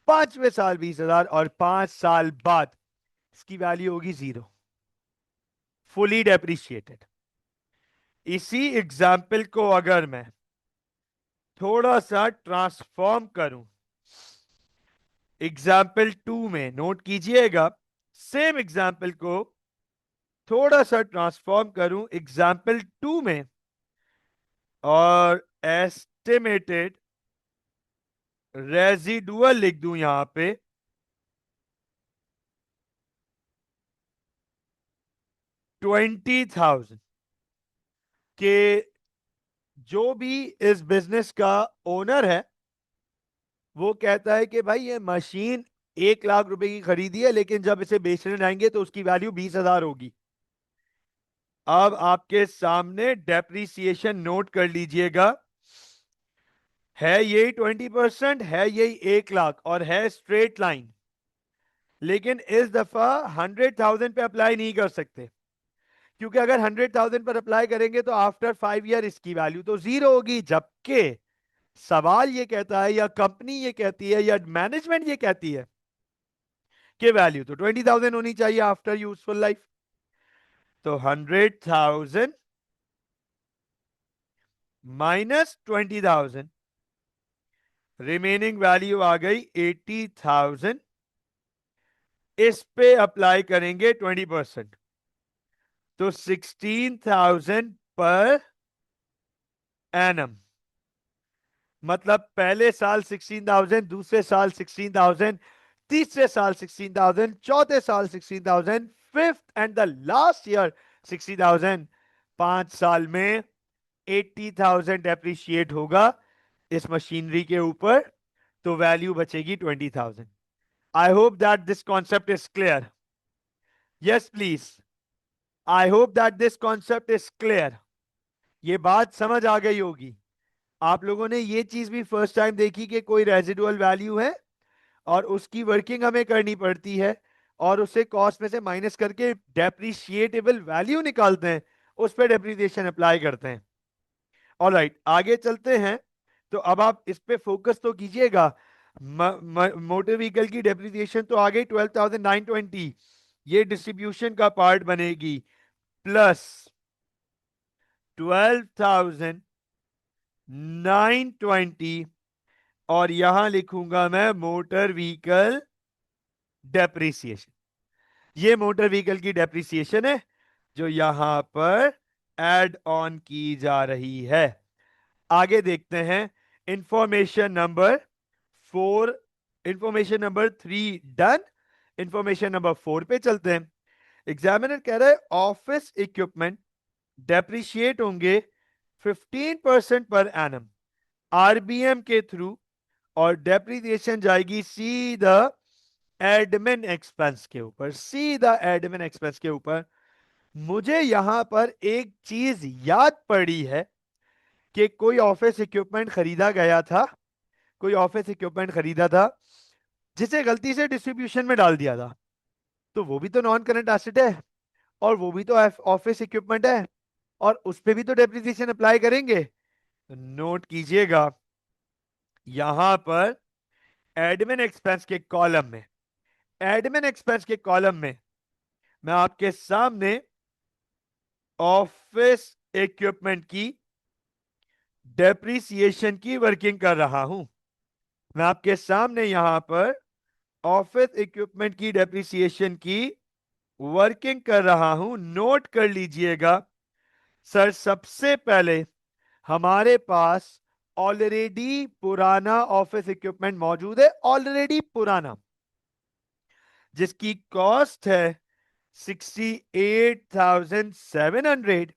पांचवें साल 20,000, और 5 साल बाद इसकी वैल्यू होगी 0, फुली डेप्रिशिएटेड। इसी एग्जाम्पल को अगर मैं थोड़ा सा ट्रांसफॉर्म करूं एग्जाम्पल 2 में, नोट कीजिएगा, सेम एग्जाम्पल को थोड़ा सा ट्रांसफॉर्म करूं एग्जाम्पल 2 में, और एस्टिमेटेड रेजिडुअल लिख दूं यहां पे 20,000 के। जो भी इस बिजनेस का ओनर है वो कहता है कि भाई ये मशीन 1 लाख रुपए की खरीदी है, लेकिन जब इसे बेचने जाएंगे तो उसकी वैल्यू 20,000 होगी। अब आपके सामने डेप्रीसिएशन नोट कर लीजिएगा, है यही 20%, है यही 1 लाख, और है स्ट्रेट लाइन। लेकिन इस दफा 100,000 पे अप्लाई नहीं कर सकते, क्योंकि अगर 100,000 पर अप्लाई करेंगे तो आफ्टर 5 ईयर इसकी वैल्यू तो 0 होगी। जबकि सवाल ये कहता है, या कंपनी ये कहती है, या मैनेजमेंट ये कहती है कि वैल्यू तो 20,000 होनी चाहिए आफ्टर यूजफुल लाइफ। तो 100,000 माइनस 20,000, रिमेनिंग वैल्यू आ गई 80,000। इस पे अप्लाई करेंगे 20%, तो 16,000 पर एनम। मतलब पहले साल 16,000, दूसरे साल 16,000, तीसरे साल 16,000, चौथे साल 16,000, fifth and the last year 60,000। 5 साल में 80,000 डेप्रिशिएट होगा इस मशीनरी के ऊपर, तो वैल्यू बचेगी 20,000। I hope that this concept is clear. Yes please, I hope that this concept is clear. ये बात समझ आ गई होगी। आप लोगों ने ये चीज भी फर्स्ट टाइम देखी कि कोई रेजिडुअल वैल्यू है और उसकी वर्किंग हमें करनी पड़ती है, और उसे कॉस्ट में से माइनस करके डेप्रिशिएटेबल वैल्यू निकालते हैं, उस पर डेप्रिसिएशन अप्लाई करते हैं। ऑलराइट, आगे चलते हैं। तो अब आप इस पे फोकस तो कीजिएगा। मोटर व्हीकल की डेप्रिसिएशन तो आ गई 12,920, ये डिस्ट्रीब्यूशन का पार्ट बनेगी, प्लस 12,920, और यहां लिखूंगा मैं मोटर व्हीकल डेप्रिसिएशन। ये मोटर व्हीकल की डेप्रिसिएशन है जो यहां पर ऐड ऑन की जा रही है। आगे देखते हैं information number 4, information number 3 done. Information number 4 पे चलते हैं। एग्जामिनर कह रहा है ऑफिस इक्विपमेंट डेप्रिशिएट होंगे 15% पर एनम आरबीएम के थ्रू, और डेप्रिसिएशन जाएगी सीधा एडमिन एक्सपेंस के ऊपर, सीधा एडमिन एक्सपेंस के ऊपर। मुझे यहां पर एक चीज याद पड़ी है कि कोई ऑफिस इक्विपमेंट खरीदा गया था, कोई ऑफिस इक्विपमेंट खरीदा था जिसे गलती से डिस्ट्रीब्यूशन में डाल दिया था, तो वो भी तो नॉन करंट एसेट है। और वो भी तो ऑफिस इक्विपमेंट है, और उस पे भी तो डेप्रिसिएशन अप्लाई करेंगे। तो नोट कीजिएगा, यहां पर एडमिन एक्सपेंस के कॉलम में, एडमिन एक्सपेंस के कॉलम में मैं आपके सामने ऑफिस इक्विपमेंट की डेप्रिसिएशन की वर्किंग कर रहा हूं। मैं आपके सामने यहां पर ऑफिस इक्विपमेंट की डेप्रिसिएशन की वर्किंग कर रहा हूं। नोट कर लीजिएगा सर, सबसे पहले हमारे पास ऑलरेडी पुराना ऑफिस इक्विपमेंट मौजूद है, ऑलरेडी पुराना, जिसकी कॉस्ट है 68,700,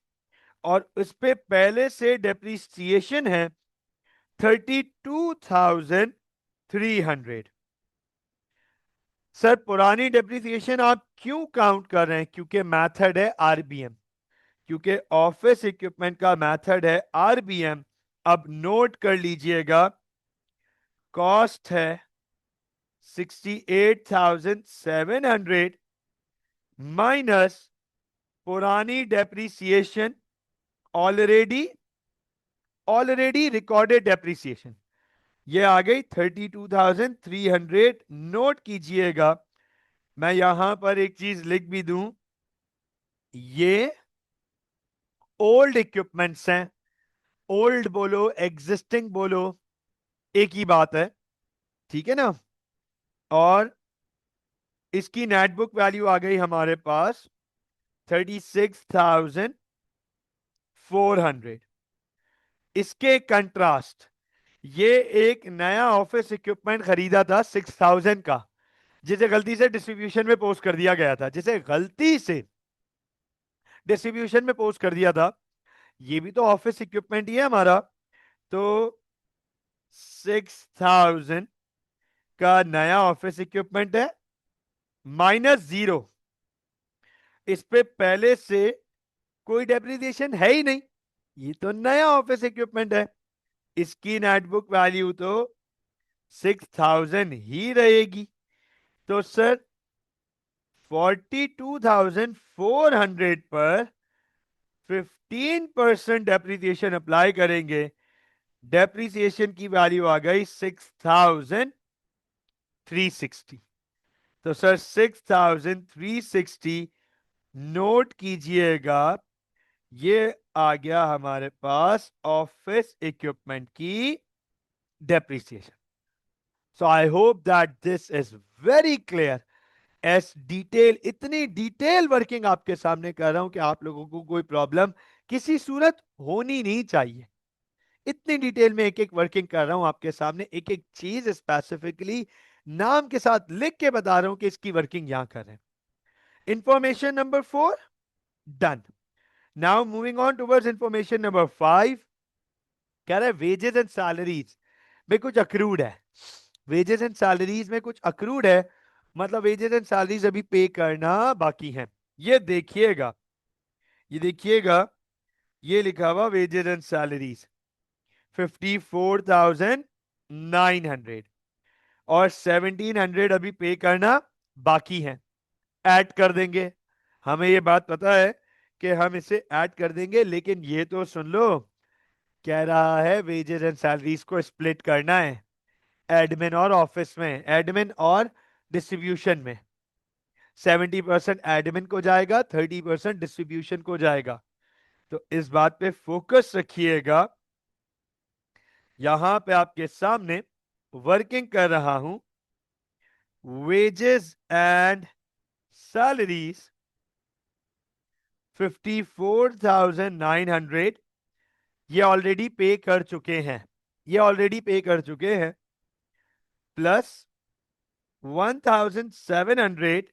और उस पे पहले से डेप्रिसिएशन है 32,300। सर पुरानी डेप्रिसिएशन आप क्यों काउंट कर रहे हैं? क्योंकि मेथड है आरबीएम, क्योंकि ऑफिस इक्विपमेंट का मेथड है आरबीएम। अब नोट कर लीजिएगा, कॉस्ट है 68,700 माइनस पुरानी डेप्रिसिएशन, ऑलरेडी रिकॉर्डेड डेप्रिसिएशन, ये आ गई 32,300। नोट कीजिएगा, मैं यहां पर एक चीज लिख भी दूं, ये ओल्ड इक्विपमेंट्स हैं। ओल्ड बोलो एग्जिस्टिंग बोलो, एक ही बात है, ठीक है ना। और इसकी नेटबुक वैल्यू आ गई हमारे पास 36,400। इसके कंट्रास्ट ये एक नया ऑफिस इक्विपमेंट खरीदा था 6,000 का, जिसे गलती से डिस्ट्रीब्यूशन में पोस्ट कर दिया गया था, जिसे गलती से डिस्ट्रीब्यूशन में पोस्ट कर दिया था। ये भी तो ऑफिस इक्विपमेंट ही है हमारा। तो 6,000 का नया ऑफिस इक्विपमेंट है, -0, इस पे पहले से कोई डेप्रिसिएशन है ही नहीं, ये तो नया ऑफिस इक्विपमेंट है। इसकी नेटबुक वैल्यू तो 6,000 ही रहेगी। तो सर 42,400 पर 15% डेप्रिसिएशन अप्लाई करेंगे, डेप्रिसिएशन की वैल्यू आ गई 6,360। तो सर 6,360 नोट कीजिएगा, ये आ गया हमारे पास ऑफिस इक्विपमेंट की depreciation. So I hope that this is very clear. S detail, इतनी डिटेल वर्किंग आपके सामने कर रहा हूं कि आप लोगों को कोई प्रॉब्लम किसी सूरत होनी नहीं चाहिए। इतनी डिटेल में एक एक वर्किंग कर रहा हूं आपके सामने, एक एक चीज स्पेसिफिकली नाम के साथ लिख के बता रहा हूं कि इसकी वर्किंग यहां कर रहे हैं। Information number 4 done. Now moving on towards information number 5। कह रहा है वेजेस एंड सैलरीज में कुछ अक्रूड है। वेजेस एंड सैलरीज में कुछ अक्रूड है, मतलब वेजेस एंड सैलरीज अभी पे करना बाकी है। ये देखिएगा, ये देखिएगा, ये लिखा हुआ वेजेस एंड सैलरीज 54,900 और 1,700 अभी पे करना बाकी है। ऐड कर देंगे, हमें ये बात पता है कि हम इसे ऐड कर देंगे, लेकिन ये तो सुन लो, कह रहा है वेजेस एंड सैलरीज को स्प्लिट करना है एडमिन और ऑफिस में, एडमिन और डिस्ट्रीब्यूशन में। 70% एडमिन को जाएगा, 30% डिस्ट्रीब्यूशन को जाएगा। तो इस बात पे फोकस रखिएगा। यहां पे आपके सामने वर्किंग कर रहा हूं, वेजेस एंड सैलरीज 54,900, ये ऑलरेडी पे कर चुके हैं, ये ऑलरेडी पे कर चुके हैं, प्लस 1,700।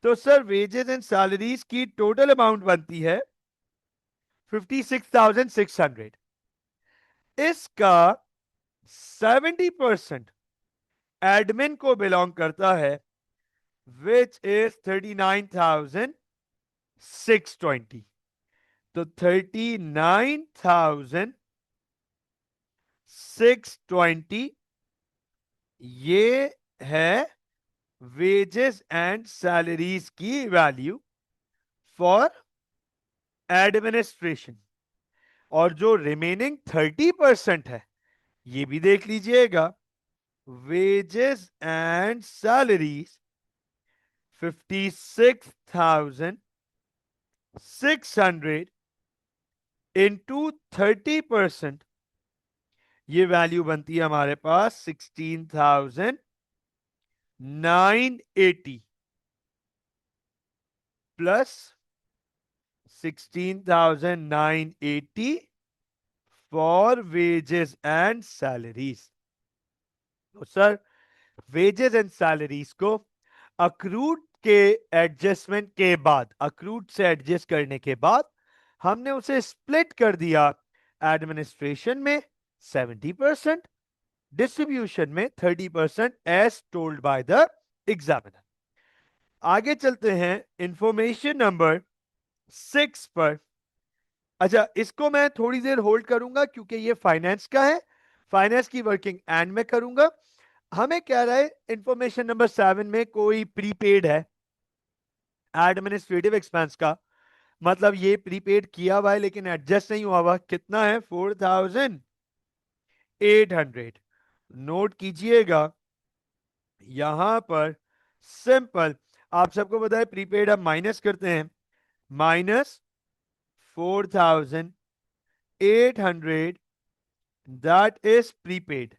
तो सर वेजेस एंड सैलरीज की टोटल अमाउंट बनती है 56,600। इसका 70% एडमिन को बिलोंग करता है, विच इज 39,620। तो 39,620 ये है वेजेस एंड सैलरीज की वैल्यू फॉर एडमिनिस्ट्रेशन, और जो रिमेनिंग 30% है ये भी देख लीजिएगा, वेजेस एंड सैलरीज 56,600 इंटू 30%, ये वैल्यू बनती है हमारे पास 16,980 plus 16,980 for wages and salaries. तो सर वेजेस एंड सैलरीज को अक्रूड के एडजस्टमेंट के बाद, अक्रूड से एडजस्ट करने के बाद हमने उसे स्प्लिट कर दिया, एडमिनिस्ट्रेशन में 70%, डिस्ट्रीब्यूशन में 30% as told by the examiner. आगे चलते हैं इंफॉर्मेशन नंबर 6 पर। अच्छा, इसको मैं थोड़ी देर होल्ड करूंगा क्योंकि ये फाइनेंस का है, फाइनेंस की वर्किंग एंड में करूंगा। हमें कह रहा है इंफॉर्मेशन नंबर 7 में कोई प्रीपेड है एडमिनिस्ट्रेटिव एक्सपेंस का, मतलब ये प्रीपेड किया हुआ है लेकिन एडजस्ट नहीं हुआ हुआ, कितना है 4,800। नोट कीजिएगा यहां पर सिंपल, आप सबको पता है प्रीपेड अब माइनस करते हैं, minus 4,800 that is prepaid,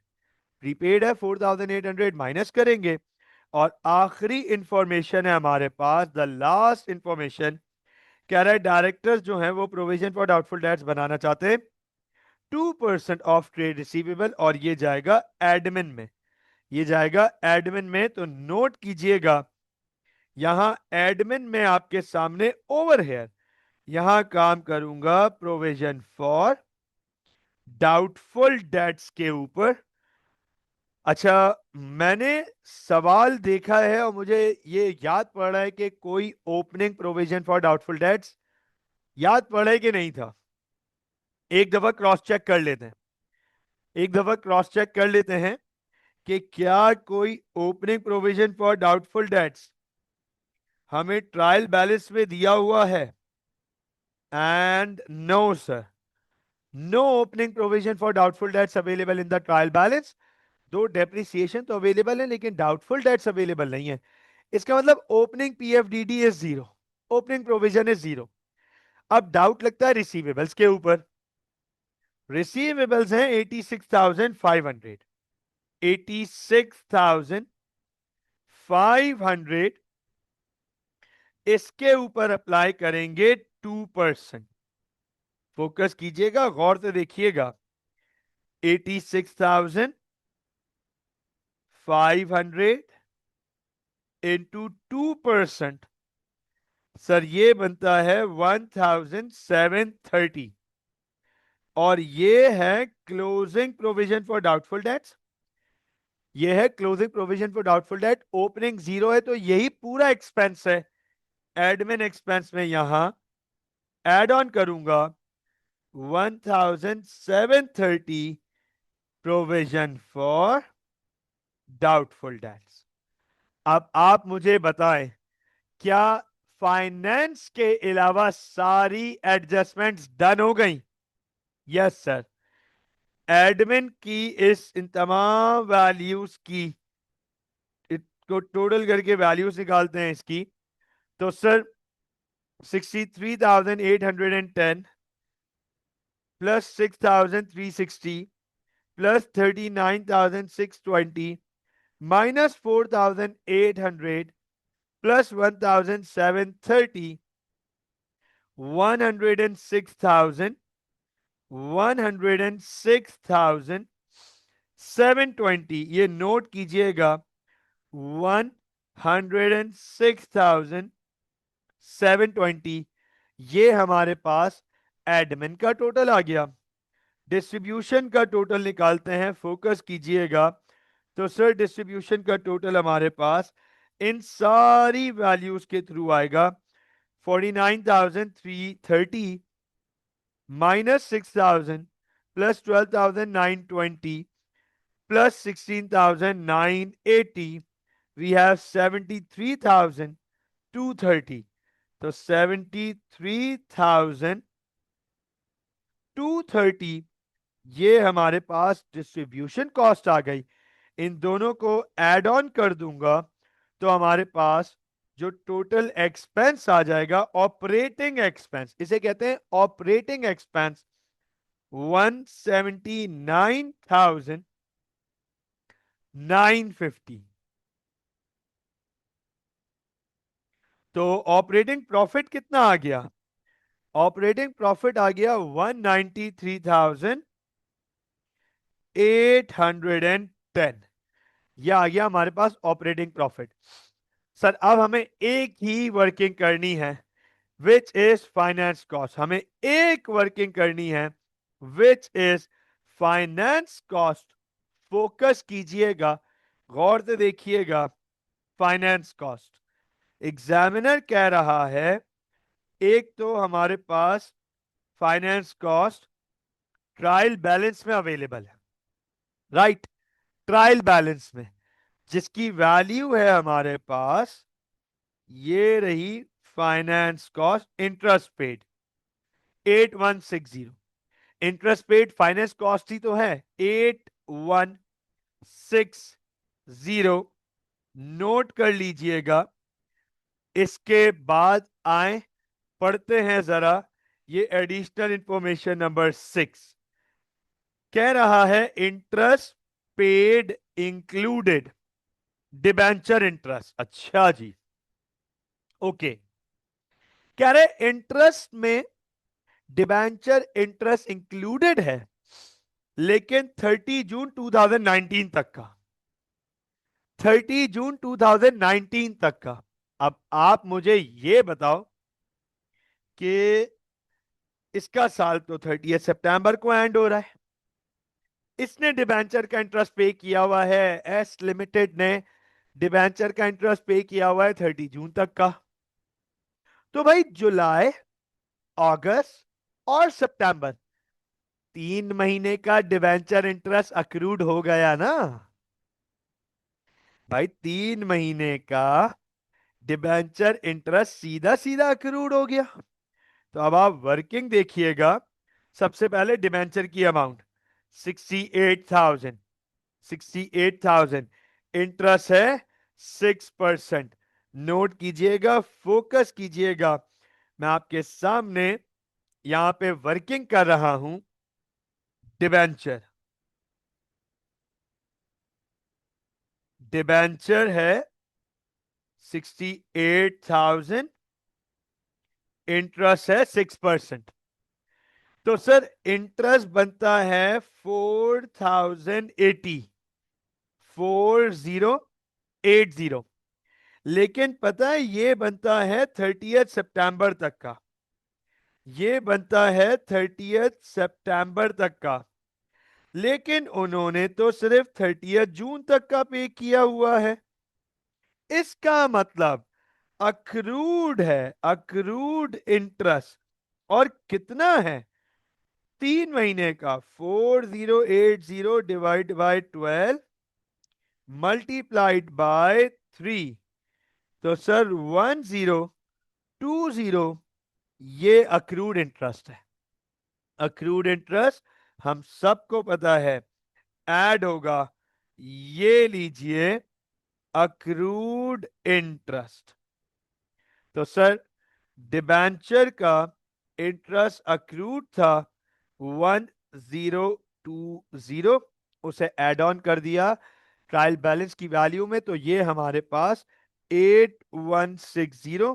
prepaid है 4,800 माइनस करेंगे, और आखिरी इंफॉर्मेशन है हमारे पास, द लास्ट इंफॉर्मेशन कह रहा है डायरेक्टर्स जो हैं वो प्रोविजन फॉर डाउटफुल डेट्स बनाना चाहते हैं 2% ऑफ ट्रेड रिसीवेबल, और ये जाएगा एडमिन में, ये जाएगा एडमिन में। तो नोट कीजिएगा यहां एडमिन में आपके सामने ओवरहेयर, यहां काम करूंगा प्रोविजन फॉर डाउटफुल डेट्स के ऊपर। अच्छा, मैंने सवाल देखा है और मुझे ये याद पड़ रहा है कि कोई opening provision for doubtful dates याद पड़ा है कि नहीं था, एक दफा क्रॉस चेक कर लेते हैं, एक दफा क्रॉस चेक कर लेते हैं कि क्या कोई opening provision for doubtful debts हमें ट्रायल बैलेंस में दिया हुआ है। And no sir, no opening provision for doubtful debts available in the trial balance. दो डेप्रिसिएशन तो अवेलेबल है लेकिन डाउटफुल डेट्स अवेलेबल नहीं है। इसका मतलब opening PFDD is zero, opening provision is zero. अब डाउट लगता है रिसीवेबल्स के ऊपर, रिसीवेबल्स हैं 86,500, 86,500, इसके ऊपर अप्लाई करेंगे 2%। फोकस कीजिएगा, गौर से देखिएगा, 86,500 इंटू 2%, सर ये बनता है 1,730, और ये है closing provision for doubtful dates, ये है closing provision for doubtful debt. Opening zero है तो यही पूरा एक्सपेंस है, एडमिन एक्सपेंस में यहां एड ऑन करूंगा 1,730 प्रोविजन फॉर डाउटफुल डेट्स। अब आप मुझे बताएं, क्या फाइनेंस के अलावा सारी एडजस्टमेंट्स डन हो गई? यस सर, एडमिन की इन तमाम वैल्यूज की को टोटल करके वैल्यूज निकालते हैं इसकी, तो sir 63,810 plus 6,360 plus 39,620 minus 4,800 plus 1,730, 106,720, ये नोट कीजिएगा 106,720, ये हमारे पास एडमिन का टोटल आ गया। डिस्ट्रीब्यूशन का टोटल निकालते हैं, फोकस कीजिएगा। तो सर डिस्ट्रीब्यूशन का टोटल हमारे पास इन सारी वैल्यूज के थ्रू आएगा 49,330 minus 6,000 plus 12,920 plus 16,980, we have 73,230। तो 73,230 ये हमारे पास डिस्ट्रीब्यूशन कॉस्ट आ गई। इन दोनों को ऐड ऑन कर दूंगा तो हमारे पास जो टोटल एक्सपेंस आ जाएगा, ऑपरेटिंग एक्सपेंस, इसे कहते हैं ऑपरेटिंग एक्सपेंस, 179,950। तो ऑपरेटिंग प्रॉफिट कितना आ गया? ऑपरेटिंग प्रॉफिट आ गया 193,810। यह आ गया हमारे पास ऑपरेटिंग प्रॉफिट। सर अब हमें एक ही वर्किंग करनी है, विच इज फाइनेंस कॉस्ट। हमें एक वर्किंग करनी है, which is finance cost. Focus कीजिएगा, गौर से देखिएगा। फाइनेंस कॉस्ट एग्जामिनर कह रहा है, एक तो हमारे पास फाइनेंस कॉस्ट ट्रायल बैलेंस में अवेलेबल है, राइट। ट्रायल बैलेंस में जिसकी वैल्यू है हमारे पास, ये रही finance cost interest paid 8160। Interest paid finance cost ही तो है 8160। नोट कर लीजिएगा। इसके बाद आए, पढ़ते हैं जरा ये एडिशनल इंफॉर्मेशन नंबर 6। कह रहा है interest paid included debenture interest. अच्छा जी, ओके। कह रहे इंटरेस्ट में डिबेंचर इंटरेस्ट इंक्लूडेड है, लेकिन 30 जून 2019 तक का। 30 जून 2019 तक का। अब आप मुझे ये बताओ कि इसका साल तो 30 सितंबर को एंड हो रहा है। इसने डिबेंचर का इंटरेस्ट पे किया हुआ है, एस लिमिटेड ने डिबेंचर का इंटरेस्ट पे किया हुआ है 30 जून तक का। तो भाई जुलाई, अगस्त और सितंबर, 3 महीने का डिबेंचर इंटरेस्ट अक्रूड हो गया ना भाई। 3 महीने का डिबेंचर इंटरेस्ट सीधा सीधा अक्रूड हो गया। तो अब आप वर्किंग देखिएगा। सबसे पहले डिबेंचर की अमाउंट 68,000। 68,000 इंटरेस्ट है 6%। नोट कीजिएगा, फोकस कीजिएगा। मैं आपके सामने यहां पे वर्किंग कर रहा हूं। डिबेंचर, डिबेंचर है 68,000, इंटरेस्ट है 6%। तो सर इंटरेस्ट बनता है 4080, 4080। लेकिन पता है ये बनता है 30 सितंबर तक का। ये बनता है 30 सितंबर तक का। लेकिन उन्होंने तो सिर्फ 30 जून तक का पे किया हुआ है। इसका मतलब अक्रूड है, अक्रूड इंटरेस्ट। और कितना है? 3 महीने का। 4080 डिवाइड बाय 12 मल्टीप्लाइड बाय 3। तो सर 1020 ये अक्रूड इंटरेस्ट है। अक्रूड इंटरेस्ट हम सबको पता है ऐड होगा। ये लीजिए अक्रूड इंटरेस्ट। तो सर डिबेंचर का इंटरेस्ट अक्रूड था 1020, उसे एड ऑन कर दिया ट्रायल बैलेंस की वैल्यू में। तो ये हमारे पास 8160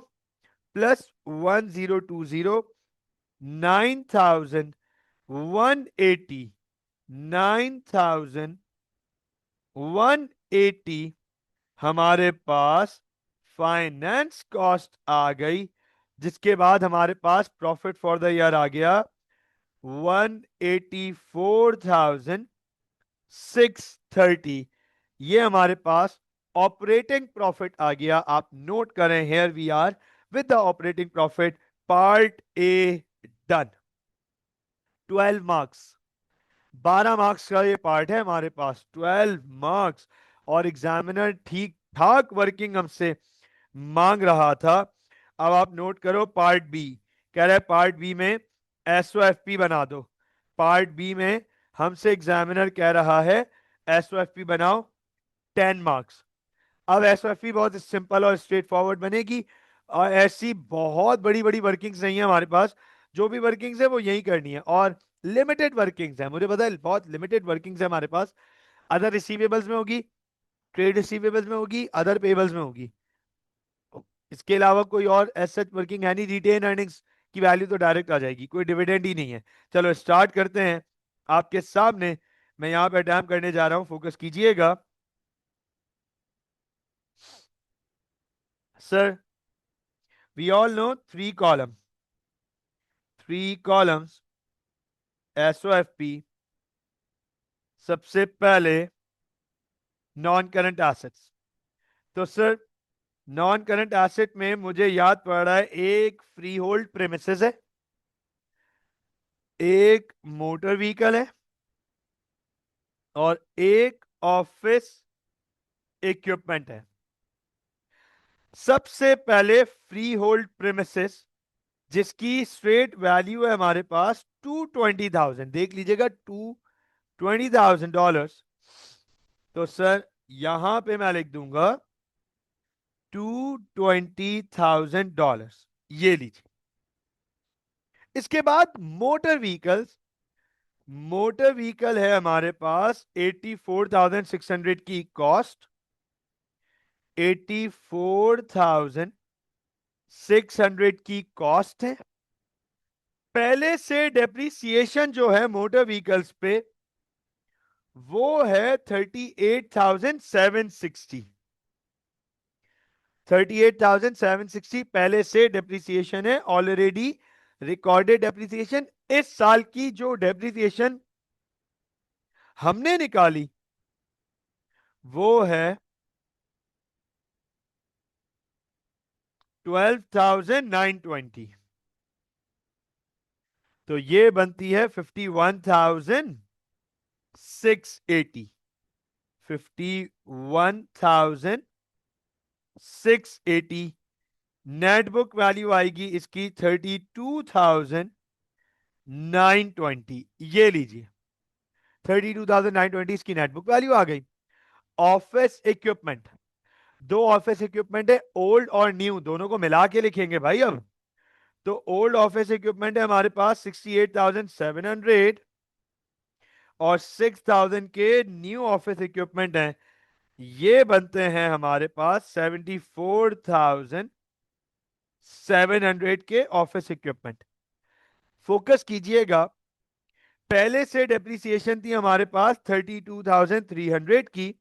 प्लस 1020, 9,180, 9,180 हमारे पास फाइनेंस कॉस्ट आ गई। जिसके बाद हमारे पास प्रॉफिट फॉर द ईयर आ गया 184,630। ये हमारे पास ऑपरेटिंग प्रॉफिट आ गया। आप नोट करें, here we are with the operating profit, part A done. 12 marks, 12 marks का ये पार्ट है हमारे पास, 12 मार्क्स। और एग्जामिनर ठीक ठाक वर्किंग हमसे मांग रहा था। अब आप नोट करो पार्ट बी, कह रहा है पार्ट बी में एसओएफपी बना दो। पार्ट बी में हमसे एग्जामिनर कह रहा है एसओएफपी बनाओ 10 मार्क्स। अब एसओएफपी बहुत सिंपल और स्ट्रेट फॉरवर्ड बनेगी, और ऐसी बहुत बड़ी बड़ी वर्किंग्स नहीं है हमारे पास। जो भी वर्किंग्स है वो यही करनी है, और लिमिटेड वर्किंग्स है, मुझे पता है बहुत लिमिटेड वर्किंग्स है हमारे पास। अदर रिसीवेबल्स में होगी, ट्रेड रिसीवेबल्स में होगी, अदर पेबल्स में होगी। इसके अलावा कोई और एज सच वर्किंग है नहीं। रिटेन अर्निंग्स की वैल्यू तो डायरेक्ट आ जाएगी, कोई डिविडेंड ही नहीं है। चलो स्टार्ट करते हैं आपके सामने। मैं यहां पे अटैम्प्ट करने जा रहा हूं, फोकस कीजिएगा sir. We all know 3 columns SOFP. सबसे पहले नॉन करंट एसेट्स। तो सर नॉन करंट एसेट में मुझे याद पड़ रहा है एक फ्री होल्ड प्रेमिसेस है, एक मोटर व्हीकल है, और एक ऑफिस इक्विपमेंट है। सबसे पहले फ्री होल्ड प्रेमिसेस, जिसकी स्ट्रेट वैल्यू है हमारे पास 220,000, देख लीजिएगा $220,000। तो सर यहां पे मैं लिख दूंगा $220,000, ये लीजिए। इसके बाद मोटर व्हीकल्स, मोटर व्हीकल है हमारे पास 84,600 की कॉस्ट, 84,600 की कॉस्ट है। पहले से डेप्रिसिएशन जो है मोटर व्हीकल्स पे वो है 38,760। 38,760 पहले से डेप्रिसिएशन है, ऑलरेडी रिकॉर्डेड डेप्रिसिएशन। इस साल की जो डेप्रिसिएशन हमने निकाली वो है 12,920। तो ये बनती है 51,680। 51,680 नेट बुक वैल्यू आएगी इसकी 32,920। ये लीजिए 32,920 इसकी नेट बुक वैल्यू आ गई। ऑफिस इक्विपमेंट, दो ऑफिस इक्विपमेंट है, ओल्ड और न्यू, दोनों को मिला के लिखेंगे भाई अब। तो ओल्ड ऑफिस इक्विपमेंट है हमारे पास 68,700, और 6,000 के न्यू ऑफिस इक्विपमेंट हैं, ये बनते हैं हमारे पास 74,700 के ऑफिस इक्विपमेंट। फोकस कीजिएगा, पहले से डेप्रिसिएशन थी हमारे पास 32,300 की।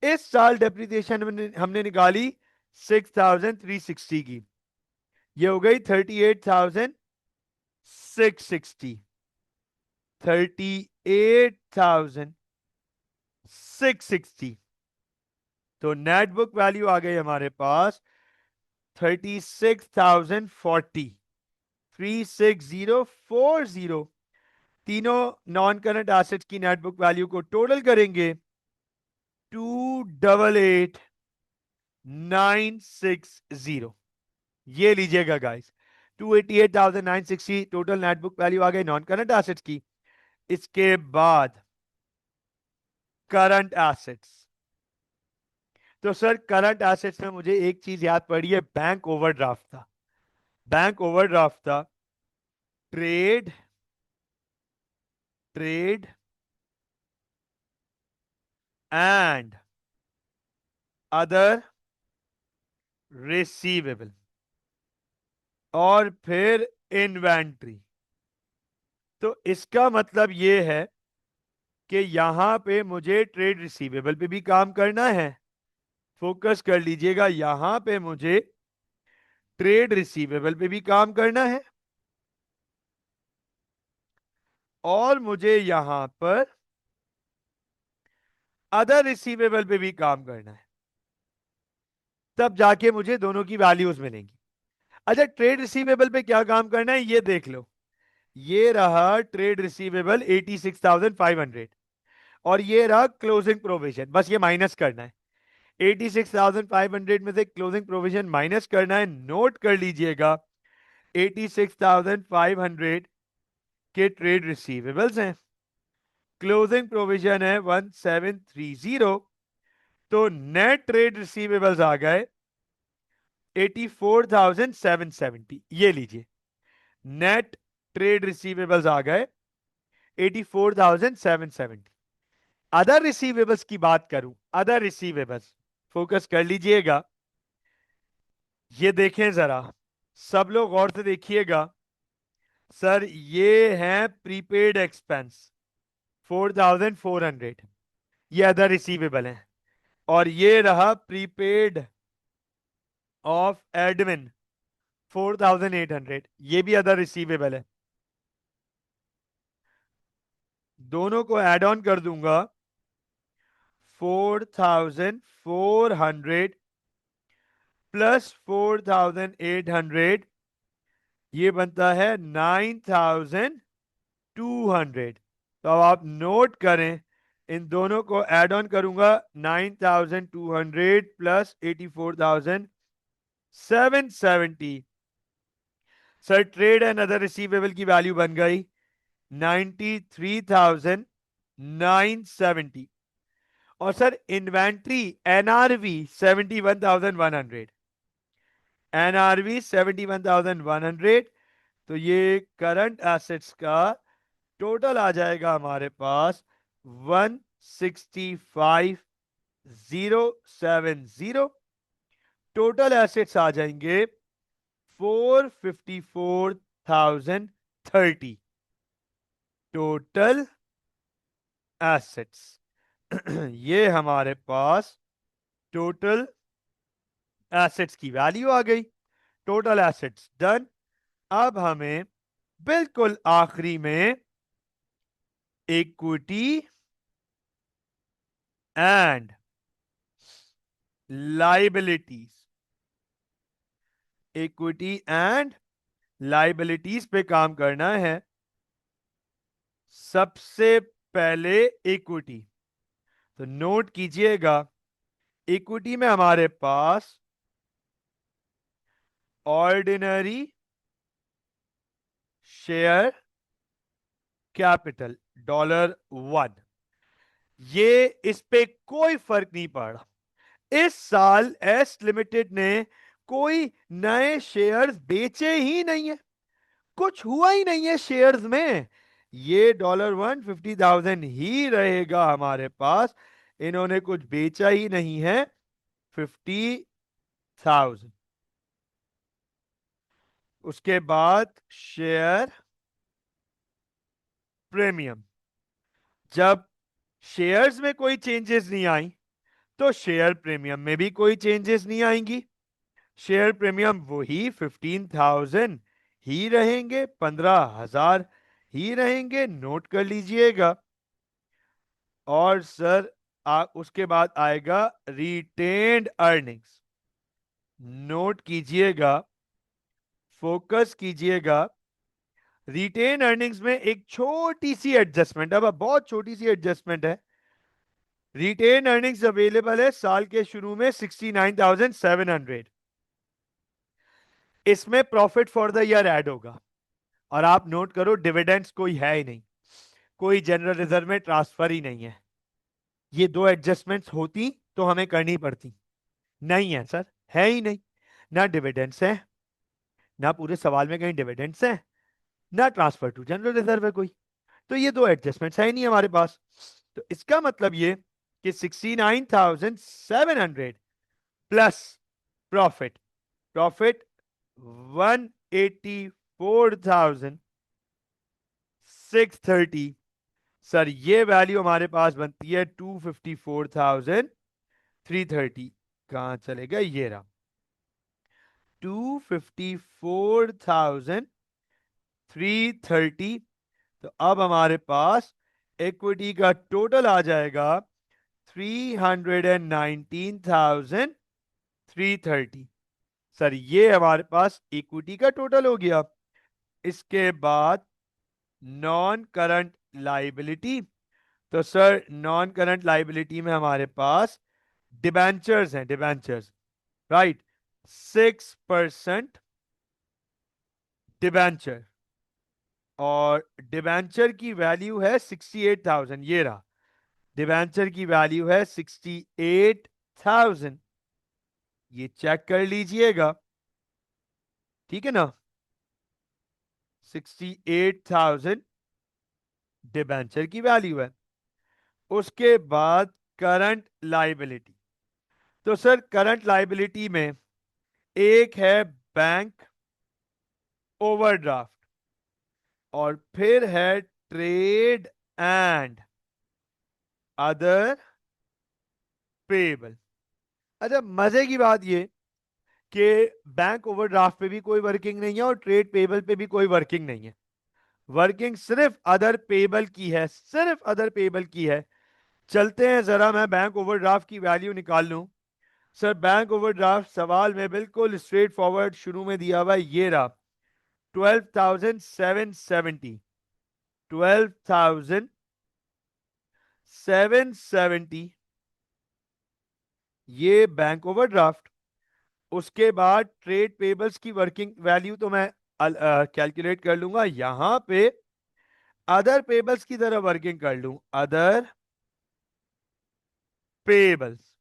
इस साल डेप्रिसिएशन हमने निकाली 6,360 की, ये हो गई 38,660। 38,660। तो नेट बुक वैल्यू आ गई हमारे पास 36,040। 36040। तीनों नॉन करंट एसेट्स की नेट बुक वैल्यू को टोटल करेंगे 288,960। ये लीजिएगा guys 288,960 total net book value आ गई नॉन करंट एसेट्स की। इसके बाद करंट एसेट्स। तो सर करंट एसेट्स में मुझे एक चीज याद पड़ी है, बैंक ओवरड्राफ्ट था। बैंक ओवरड्राफ्ट था trade, trade and other receivable, और फिर इन्वेंट्री। तो इसका मतलब यह है कि यहां पे मुझे ट्रेड रिसीवेबल पे भी काम करना है। फोकस कर लीजिएगा, यहां पे मुझे ट्रेड रिसीवेबल पे भी काम करना है, और मुझे यहां पर अदर रिसीवेबल पे भी काम करना है। तब जाके मुझे दोनों की वैल्यूज मिलेंगी। अच्छा ट्रेड रिसीवेबल पे क्या काम करना है ये देख लो। ये रहा ट्रेड रिसीवेबल 86,500, और ये रहा क्लोजिंग प्रोविजन, बस ये माइनस करना है। 86,500 में से क्लोजिंग प्रोविजन माइनस करना है, नोट कर लीजिएगा 86,500 के ट्रेड रिसीवेबल्स हैं, क्लोजिंग प्रोविजन है 1730, तो नेट ट्रेड रिसीवेबल्स आ गए 84,770। ये लीजिए, नेट ट्रेड रिसीवेबल्स आ गए 84,770। अदर रिसीवेबल्स की बात करूं, अदर रिसीवेबल्स फोकस कर लीजिएगा, ये देखें जरा, सब लोग गौर से देखिएगा। सर ये है प्रीपेड एक्सपेंस 4,400, ये अदर रिसीवेबल है, और ये रहा प्रीपेड ऑफ एडमिन 4,800, ये भी अदर रिसीवेबल है। दोनों को ऐड ऑन कर दूंगा, 4,400 प्लस 4,800, ये बनता है 9,200। तो अब आप नोट करें, इन दोनों को ऐड ऑन करूंगा, 9,200 plus 84,770। Sir trade and other receivable की वैल्यू बन गई 93,970। और सर इन्वेंट्री एनआरवी 71,100, एनआरवी 71,100, तो ये करंट एसेट्स का टोटल आ जाएगा हमारे पास 165,070। टोटल एसेट्स आ जाएंगे 454,030 टोटल एसेट्स। ये हमारे पास टोटल एसेट्स की वैल्यू आ गई, टोटल एसेट्स डन। अब हमें बिल्कुल आखिरी में equity and liabilities, equity and liabilities पे काम करना है। सबसे पहले इक्विटी, तो नोट कीजिएगा, इक्विटी में हमारे पास ऑर्डिनरी शेयर कैपिटल $1, ये इस पे कोई फर्क नहीं पड़ा। इस साल एस लिमिटेड ने कोई नए शेयर्स बेचे ही नहीं है, कुछ हुआ ही नहीं है शेयर्स में, ये $150,000 ही रहेगा हमारे पास, इन्होंने कुछ बेचा ही नहीं है 50,000। उसके बाद शेयर प्रीमियम, जब शेयर्स में कोई चेंजेस नहीं आई तो शेयर प्रीमियम में भी कोई चेंजेस नहीं आएंगी, शेयर प्रीमियम वही 15,000 ही रहेंगे, 15,000 ही रहेंगे, नोट कर लीजिएगा। और सर उसके बाद आएगा रिटेन्ड अर्निंग्स, नोट कीजिएगा, फोकस कीजिएगा। रिटेन अर्निंग्स में एक छोटी सी एडजस्टमेंट, अब बहुत छोटी सी एडजस्टमेंट है। रिटेन अर्निंग्स अवेलेबल है साल के शुरू में 69,700, इसमें profit for the year add होगा। और आप नोट करो, डिविडेंड्स कोई है ही नहीं, कोई जनरल रिजर्व में ट्रांसफर ही नहीं है। ये दो एडजस्टमेंट्स होती तो हमें करनी पड़ती, नहीं है सर, है ही नहीं, ना डिविडेंड्स है, ना पूरे सवाल में कहीं डिविडेंड्स है, ना ट्रांसफर टू जनरल रिजर्व है कोई, तो ये दो एडजस्टमेंट्स है ही नहीं हमारे पास। तो इसका मतलब ये कि 69,700 प्लस प्रॉफिट, प्रॉफिट 184,630, सर ये वैल्यू हमारे पास बनती है 254,330। कहां चले गए, ये रहा 254,330। तो अब हमारे पास इक्विटी का टोटल आ जाएगा 319,330। सर ये हमारे पास इक्विटी का टोटल हो गया। इसके बाद नॉन करंट लाइबिलिटी, तो सर नॉन करंट लाइबिलिटी में हमारे पास डिबेंचर्स हैं, डिबेंचर्स, राइट। 6% डिबेंचर, और डिबेंचर की वैल्यू है 68,000। ये रहा, डिबेंचर की वैल्यू है 68,000। ये चेक कर लीजिएगा, ठीक है ना। 68,000 डिबेंचर की वैल्यू है। उसके बाद करंट लाइबिलिटी। तो सर करंट लाइबिलिटी में एक है बैंक ओवरड्राफ्ट, और फिर है ट्रेड एंड अदर पेबल। अच्छा, मजे की बात ये कि बैंक ओवरड्राफ्ट पे भी कोई वर्किंग नहीं है और ट्रेड पेबल पे भी कोई वर्किंग नहीं है। वर्किंग सिर्फ अदर पेबल की है, सिर्फ अदर पेबल की है। चलते हैं जरा, मैं बैंक ओवरड्राफ्ट की वैल्यू निकाल लूं। सर बैंक ओवरड्राफ्ट सवाल में बिल्कुल स्ट्रेट फॉरवर्ड शुरू में दिया हुआ है, ये रहा 12,770। 12,770 ये बैंक ओवरड्राफ्ट। उसके बाद ट्रेड पेबल्स की वर्किंग वैल्यू तो मैं कैलकुलेट कर लूंगा, यहां पे अदर पेबल्स की तरह वर्किंग कर लूं, अदर पेबल्स।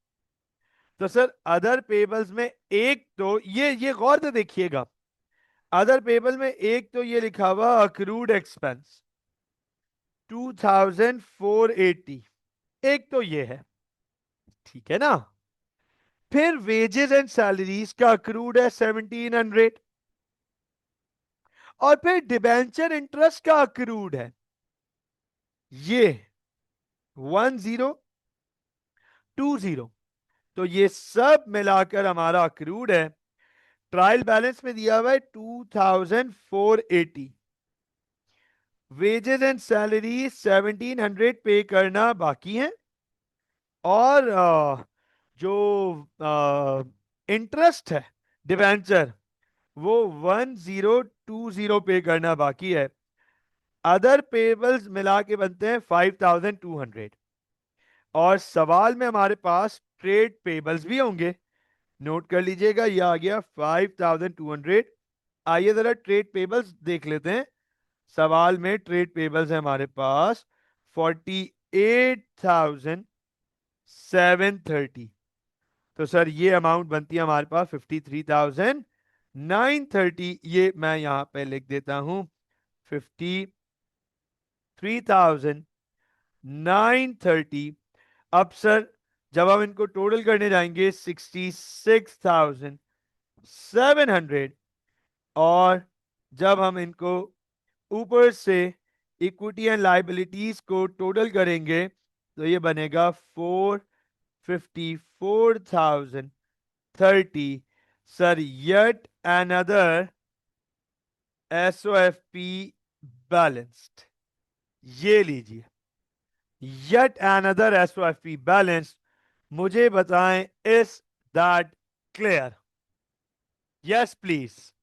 तो सर अदर पेबल्स में एक तो ये गौर से देखिएगा, अदर पेबल में एक तो ये लिखा हुआ अक्रूड एक्सपेंस 2,480, एक तो ये है, ठीक है ना। फिर वेजेस एंड सैलरीज का अक्रूड है 1,700, और फिर डिबेंचर इंटरेस्ट का अक्रूड है ये 1,020। तो ये सब मिलाकर हमारा अक्रूड है, ट्रायल बैलेंस में दिया हुआ है 2,480। वेजेस एंड सैलरी 1,700 पे करना बाकी है, और जो इंटरेस्ट है डिबेंचर वो 1,020 पे करना बाकी है। अदर पेबल्स मिला के बनते हैं 5,200, और सवाल में हमारे पास ट्रेड पेबल्स भी होंगे। नोट कर लीजिएगा, ये आ गया 5,200। आइए जरा ट्रेड पेबल्स देख लेते हैं। सवाल में ट्रेड पेबल्स है हमारे पास 48,730। तो सर ये अमाउंट बनती है हमारे पास 53,930। ये मैं यहां पे लिख देता हूं 53,930। अब सर जब हम इनको टोटल करने जाएंगे 66,700, और जब हम इनको ऊपर से इक्विटी एंड लाइबिलिटीज को टोटल करेंगे तो ये बनेगा 454,030। सर यट अनदर एसओएफपी बैलेंस्ड, ये लीजिए, yet another SOFP balanced। मुझे बताएं, is that clear? Yes please.